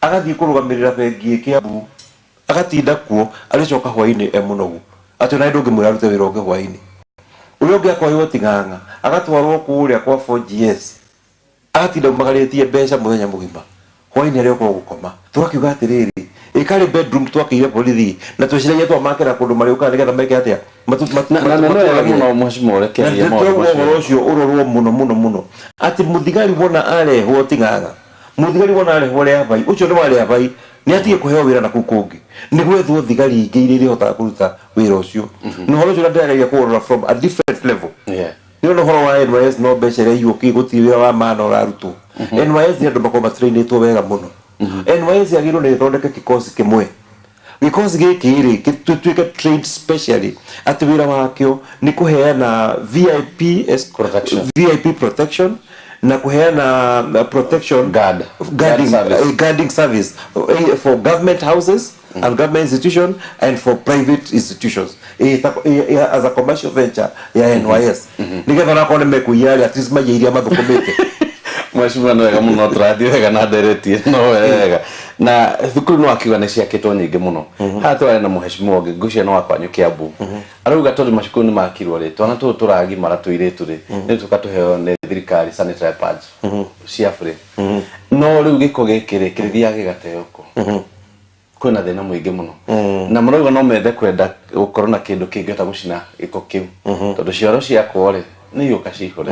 agathii kurugamirira bengi Kiambu agatinda kuo alicoka hwaini munogu ati na ndungi mwira rute wira ungi hwaini uyo ngi akwa Ting'ang'a agatwarwo kuria kwa 4GS atinda magaritie mbeca muthenya mugima hwaini ari uko gukoma twakiuga atiriri ikari bedroom twakire bolithi na twiciragia twamakira kundu mari uka nigetha meke atia muno mheshimiwa rekeria mo ucio urorwo muno ati muthigari wona arehwo Ting'ang'a muthigari wona arehwo ria bai ucio ni wari bai ni atie kuheo wira na kukungi ni gwethwo thigari ingi iria ihota kuruta wira ucio no horo jura ndaragia kuorora from a different level ni no horo wa NYS no becere yuki gutira wa mana orarutwo NYS ni andu makoma trainitwo wega muno NYS yagirwo ni thondeke kikosi kimwe gikosi giki ri gitutuike trained specially ati wira wakio ni kuheana VIP protection na kuheana protection guarding service for government houses and government institution and for private institutions as a commercial venture ya NYS nigetha nakone mekuyali at least majiria mathukumite mheshimiwa no wega muno turathie wega na nderetie no wega na thukuru no akiuga ni ciakitwo nyingi muno hatwa na mheshimiwa ungi ngucia no akwanyu Kiambu arauga tondu macukuru ni makirwo ri twana tu turagi mara tuiritu ri ni tukatuheo ni thirikari sanitary pads cia free no riu giko gikiri kirithia gigateyoko kwina thina muingi muno na marauga no methe kwenda gukorwo na kindu kingihota gucina giko kiu tondu cioro ciakwo ri ni yuka cihore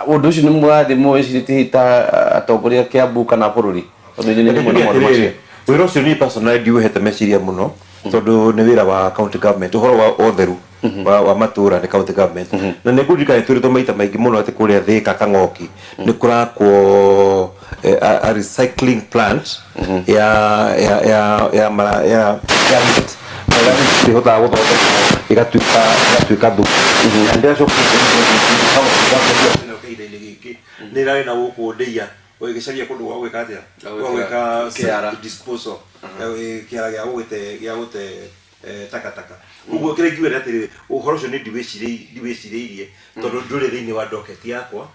undu ucio ni mwathi mwicirita atongoria Kiambu kana bururi tondu ni wira ucio ni personally ndiuhete meciria muno tondu ni wira wa county government uhoro wa otheru wa matura ni county government na ne gudika turito maita maingi muno ati kuria Thika Kang'oki ni kurakwo a recycling plant ya ni hota guthondeka igatuika thuku ndio ni rari na guku ndeia ugicaria kundu gwa gwika atia gwa gwika disposal kiara gya gute takataka uguo kire ngiwera atiri uhoro cio ni ndiwicireirie tondu nduri thiini wa docket yakwa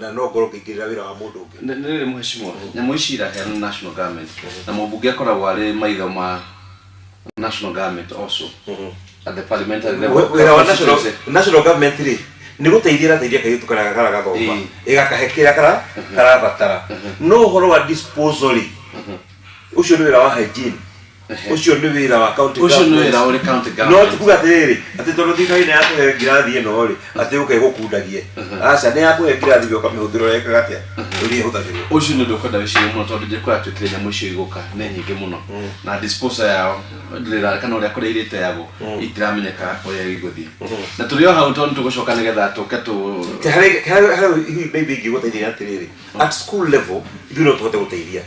na no ngoro ngingirira wira wa mundu ungi ndiriri mheshimiwa nyamu icira he national government na mubunge akoragwo ari maitho ma national government also at the parliamentary level wira wa national government ri ni guteithira kaitu kana gathoma igakahekira karabatara no horo wa disposal ucio ni wira wa hygiene ucio ni wira wa county government ucio ni wira wa county government no tukuga atiriri ati tondu thikari ni yatuhe ngirathi ino ri ati ukegukundagie aca ni yakuhe ngirathi yo kamihudiro yeka gatia uri huthagirwo ucio ni ndukwenda wicirie muno tondu ndikora twikire nyamu icio iguka ni nyingi muno na disposal yao ndira kana uria kureirite yago itiramenyeka uria iguthii na turio hau tondu tugucoka nigetha tuke tu maybe ngiguteithia atiriri at school level ithuno tuhote guteithia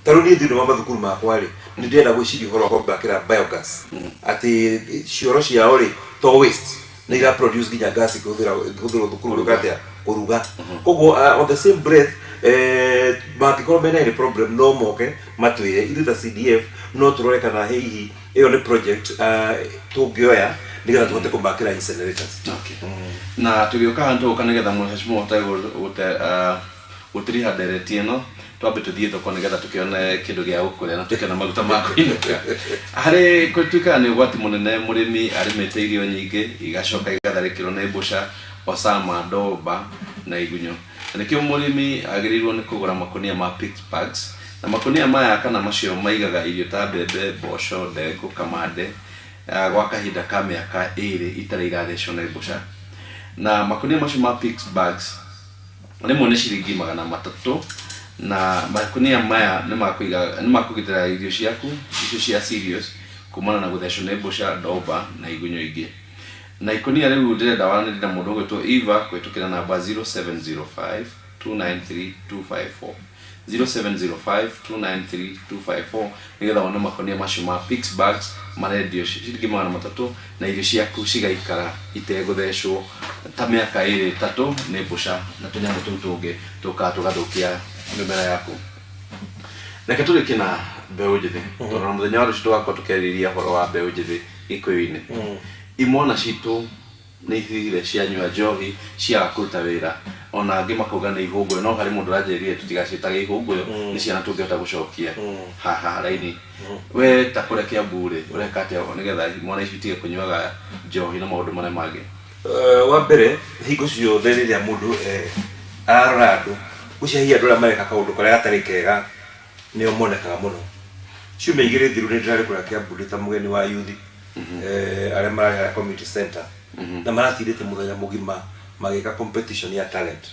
taruni thino wa mathukuru makwa ri ni ndenda gwiciria horo kwa bakira biogas ati cioro ciao ri to waste ni ira produce ginya gas kuthira thukuru gatia kuruga koguo on the same breath bakikorwo mena ni problem no moke matwire ithu ta CDF no turore kana hihi iyo ni project tungioya nigetha tuhote kumakira incinerators na tugioka hantu ukanigetha mheshimiwa utiri hadereti ino twabe tuthie thoko nigetha tukione kindu gia gukuria na tukiona maguta ma kuinuka hari kutuika ni gwati munene murimi arimete irio nyingi igacoka igatharikirwo ni mbusha osama ndoba na igunyo nikio murimi agirirwo ni kugura makunia ma pick bags na makunia maya kana macio maigaga irio ta mbembe mboco ndengũ kamande gwa kahinda ka mĩaka 2 itarĩ irathecwo nĩ mbũca. Na makonia macio ma Pix bags rĩmwe nĩ ciringi 300, na makonia maya nĩ makũgitĩra irio ciaku icio cia cereals kumana na gũthecwo nĩ mbũca, ndomba na igunyũ ingĩ. Na ikonia rĩu ndĩrenda waranĩrie na mũndũ ũgwĩtwo Eva kũhĩtũkĩra namba 0705 293 254 0705 293 254 nĩgetha wone makonia macio ma Pix bags marendio ciringi 300 na irio ciaku cigaikara itegũthecwo ta mĩaka 2-3 nĩ mbũca na tũnyamũ tũu tũngĩ tũgathũkia mĩmera yaku. Reke tũrĩkie na mbeũ njĩthĩ tondũ na mũthenya wa rũciũ tũgakorwo tũkĩarĩrĩria ũhoro wa mbeũ njĩthĩ Gĩkũyũ-inĩ. Imwana citũ nĩ ithire cianyua njohi ciaga kũruta wĩra, ona angĩ makauga nĩ ihũngũyũ, no harĩ mũndũ ũranjĩrire tũtigaciĩtage ihũngũyũ, nĩ ciana tũngĩhota gũcokia haha raini. We ta kũrĩa Kĩambu rĩ ũreka atĩa nĩgetha imwana ici itige kũnyuaga njohi na maũndũ marĩa mangĩ? Wa mbere hingo ciothe rĩrĩa mũndũ ararora andũ gũcihia andũ arĩa mareka kaũndũ karĩa gatarĩ kega nĩo monekaga mũno. Ciumia 2 thiru nĩ ndĩrarĩ kũrĩa Kĩambu ndĩ ta mũgeni wa youth arĩa mararĩ community center na maratirĩte mũthenya mũgima magĩka competition ya talent.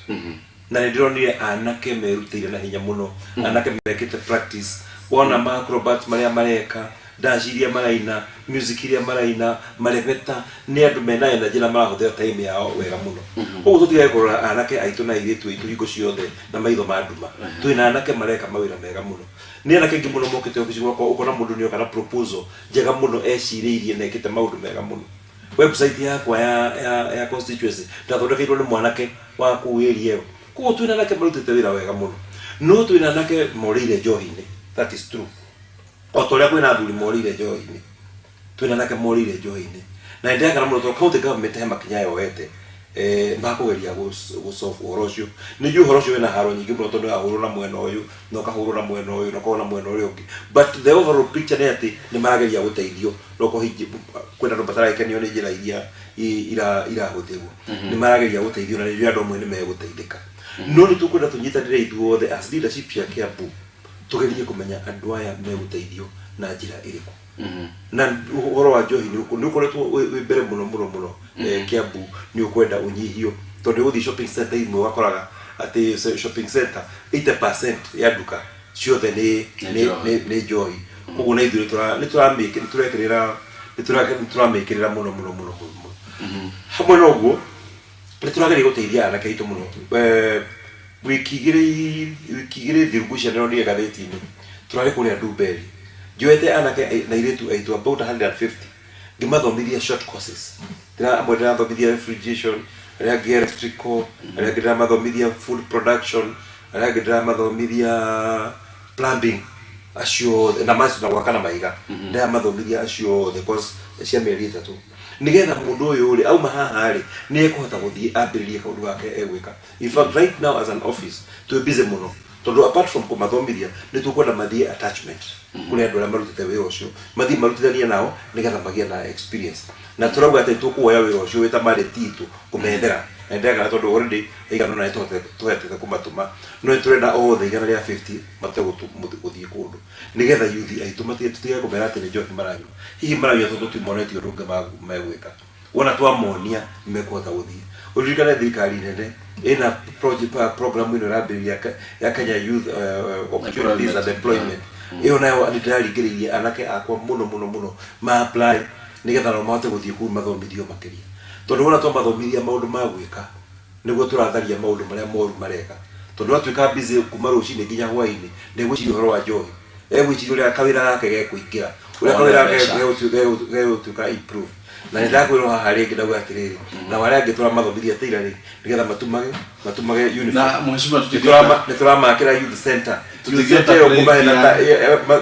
Na nĩ ndĩronire anake merutĩire na hinya mũno, anake mekĩte practice, wona ma acrobat marĩa mareka, dance iria maraina, music iria maraina, marebeta, nĩ andũ mena energy na marahũthĩra time yao wega mũno. Ũguo tũtigae kũrora anake aitũ na airĩtu aitũ hingo ciothe na maitho ma nduma. Twĩna anake mareka mawĩra mega mũno. Nĩ anake aingĩ mũno mokĩte ofici gwakwa ũkona mũndũ nĩ oka na proposal njega mũno ecirĩirie na ekĩte maũndũ mega mũno. Website yakwa ya constituency ndathondekeirwo nĩ mwanake wa kuwĩria ĩyo. Koguo twĩna anake marutĩte wĩra wega mũno. No twĩna anake morĩire njohi-inĩ. That is true. O ta ũrĩa kwĩna athuri morĩire njohi-inĩ, twĩna anake morĩire njohi-inĩ. Na ndĩreka na mũno tondũ county government he makinya yoete makũgeria gũsolve ũhoro ũcio. Nĩ njũĩ ũhoro ũcio wĩna haro nyingĩ mũno tondũ wahũrwo na mwena ũyũ na ũkahũrwo na mwena ũyũ na ũkahũrwo na mwena ũrĩa ũngĩ. But the overall picture nĩ atĩ nĩ marageria gũteithio no kwĩna andũ matarakenio nĩ njĩra iria irahũthĩrwo. Nĩ marageria gũteithio na nĩ andũ amwe nĩ megũteithĩka. No nĩ tũkwenda tũnyitanĩre ithuothe as leadership cia Kĩambu tũgerie kũmenya andũ aya megũteithio na njĩra ĩrĩkũ. Na ũhoro wa njohi nĩ ũkoretwo wĩ mbere mũno Kĩambu nĩ ũkwenda ũnyihio tondũ gũthiĩ shopping center imwe ũgakoraga atĩ shopping center 80% ya nduka ciothe nĩ njohi. Koguo na ithuĩ nĩ tũramĩkĩrĩra mũno. Hamwe na ũguo nĩ tũrageria gũteithia anake aitũ mũno. Wiki igĩrĩ thiru ngũcianĩrwo nĩ gatheti-inĩ tũrarĩ kũrĩa Ndumberi, njoete anake na airĩtu aitũ about 150 ngĩmathomithia short courses. Amwe ndĩrathomithia refrigeration, arĩa angĩ electrical, arĩa angĩ ndĩramathomithia food production, arĩa angĩ ndĩramathomithia plumbing, acio na macio na gwaka na mahiga ndĩramathomithia acio othe course cia mĩeri 3 nigetha mũndũ ũyũ rĩ auma haha rĩ nĩ ekũhota gũthiĩ ambĩrĩrie kaũndũ gake egwĩka. In fact right now as an office tũĩ busy mũno tondũ apart from kũmathomithia nĩ tũkwenda mathiĩ attachment kũrĩ andũ arĩa marutĩte wĩra ũcio, mathiĩ marutithanie nao nĩgetha magĩe na experience. Na tũrauga atĩ tũkuoya wĩra ũcio wĩta marĩti itũ kũmethera na ndĩraga tondũ already igana na tũhete kũmatũma no tũrenda othe igana rĩa 50 mategũthiĩ kũndũ nĩgetha youth aitũ matige kũmera atĩ nĩ njohi maranyua. Hihi maranyua tondũ tũmonetio ũndũ ũngĩ megwĩka. Wona twamonia nĩ mekũhota gũthiĩ. Ũririkane thirikari nene ĩna program ĩno ĩrambĩrĩria ya Kenya Youth Opportunities and Employment. Ĩyo nayo nĩ ndĩraringĩrĩirie anake akwa mũno ma apply nĩgetha no mahote gũthiĩ kũu mathomithio makĩria. Tondũ wona twamathomithia maũndũ ma gwĩka nĩguo tũratharia maũndũ marĩa moru mareka. Tondũ watwĩka busy kuma rũcinĩ nginya hwaĩ-inĩ ndegwĩciria ũhoro wa njohi, egwĩciria ũrĩa kawĩra gake gekũingĩra, ũrĩa kawĩra gake gegũtuĩka improve. Na nĩndakwĩrwo haha rĩngĩ ndauga atĩrĩrĩ na warĩa angĩ tũramathomithia tĩra rĩ nĩgetha matumage uniform. Nĩ tũramakĩra youth center ĩyo kumahena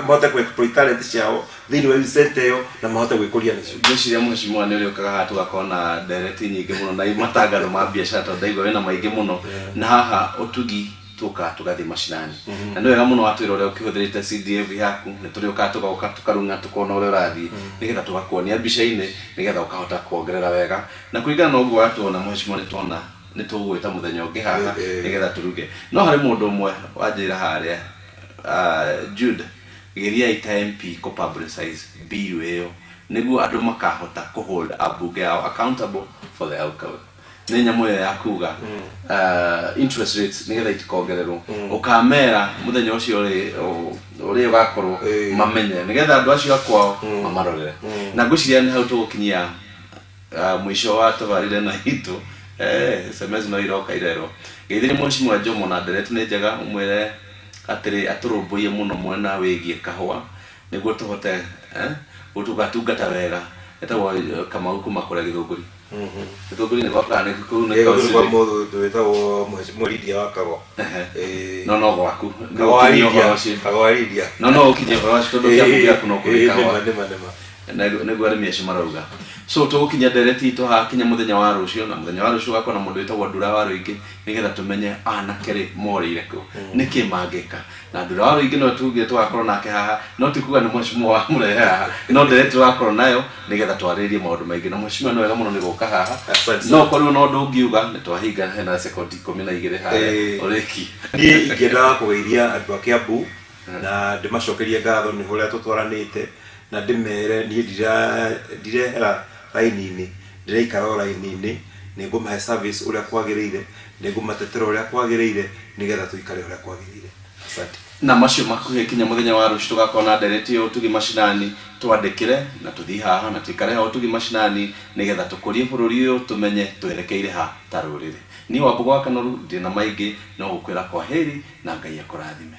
mahote kũ-exploit talent ciao thĩinĩ wa youth center ĩyo na mahote gwĩkũria nacio. Ngwĩciria mheshimiwa nĩ ũrĩũkaga haha tũgakorwo na ndereti nyingĩ mũno na matangatho ma biacara tondũ ndaigua wĩna maingĩ mũno na haha ũtugi tũgathiĩ macinani. Na nĩ wega mũno watwĩra ũrĩa ũkĩhũthĩrĩte CDF yaku nĩ tũrĩũkaga tũgoka tũkarung'a tũkona ũrĩa ũrathiĩ nĩgetha tũgakuonia mbica-inĩ nĩgetha ũkahota kuongerera wega. Na kũringana na ũguo watwona mheshimiwa nĩ tũgwĩta mũthenya ũngĩ haha nĩgetha tũruge. No harĩ mũndũ ũmwe wanjĩra harĩa Jude geria ita MP kũ publicize bill ĩyo niguo andu makahota ku hold abunge ao accountable for the outcome nä nyamå ä yo ya kuga interest rates nä getha itikongererwo ukamera må thenya å cio å rä å gakorwo mamenye nä getha andå acio akwao mamarorere na ngå ciria nä hau tå gå kinyia mwisho wa tabarire na hitå SMS no iroka irero geithire mheshimiwa Jomo na ndereti nä njega umwire atiri aturumbuye muno mwena wigie kahwa niguo tuhote utugatungata wega etagwo Kamau kuma kura Githunguri Githunguri ni gwaka ni ku na kwa modo twetagwo mheshimiwa Lydia Wakagwa no gwaku Kagwaridia no ukinye kwa tondu kia mugia kuno kuri kahwa niguo arimi acio marauga so tugukinya ndereti itu hakinya muthenya wa rucio na muthenya wa rucio gakona mundu witagwo Ndura wa Ruingi nigetha tumenye anakere morire ku niki mangika na Ndura wa Ruingi no tuge twakorwo nake haha no tikuga ni mheshimiwa wa murehe haha no ndereti twakorwo nayo nigetha twaririe maundu maingi na mheshimiwa no wega muno ni guka haha no korwo no ndungiuga ni twahinga hena sekondi 12 haha uriki ni ingenda kugeithia andu a Kiambu na ndimacokerie ngatho ni huria tutwaranite na ndimere ni ndirehera raini-ini ndireikara raini-ini nigumahe service uria kwagirire nigumatetera uria kwagirire nigetha tuikare uria kwagirire asante na macio makuhe kinya muthenya wa rucio tugakona ndereti yo tugi mashinani twandikire na tuthi haha na tuikare ho tugi mashinani nigetha tukurie bururi uyu tumenye twerekeire ha tarurire ni wambugo wa Kanoru ndina maingi no gukwira kwa heri na Ngai akurathime.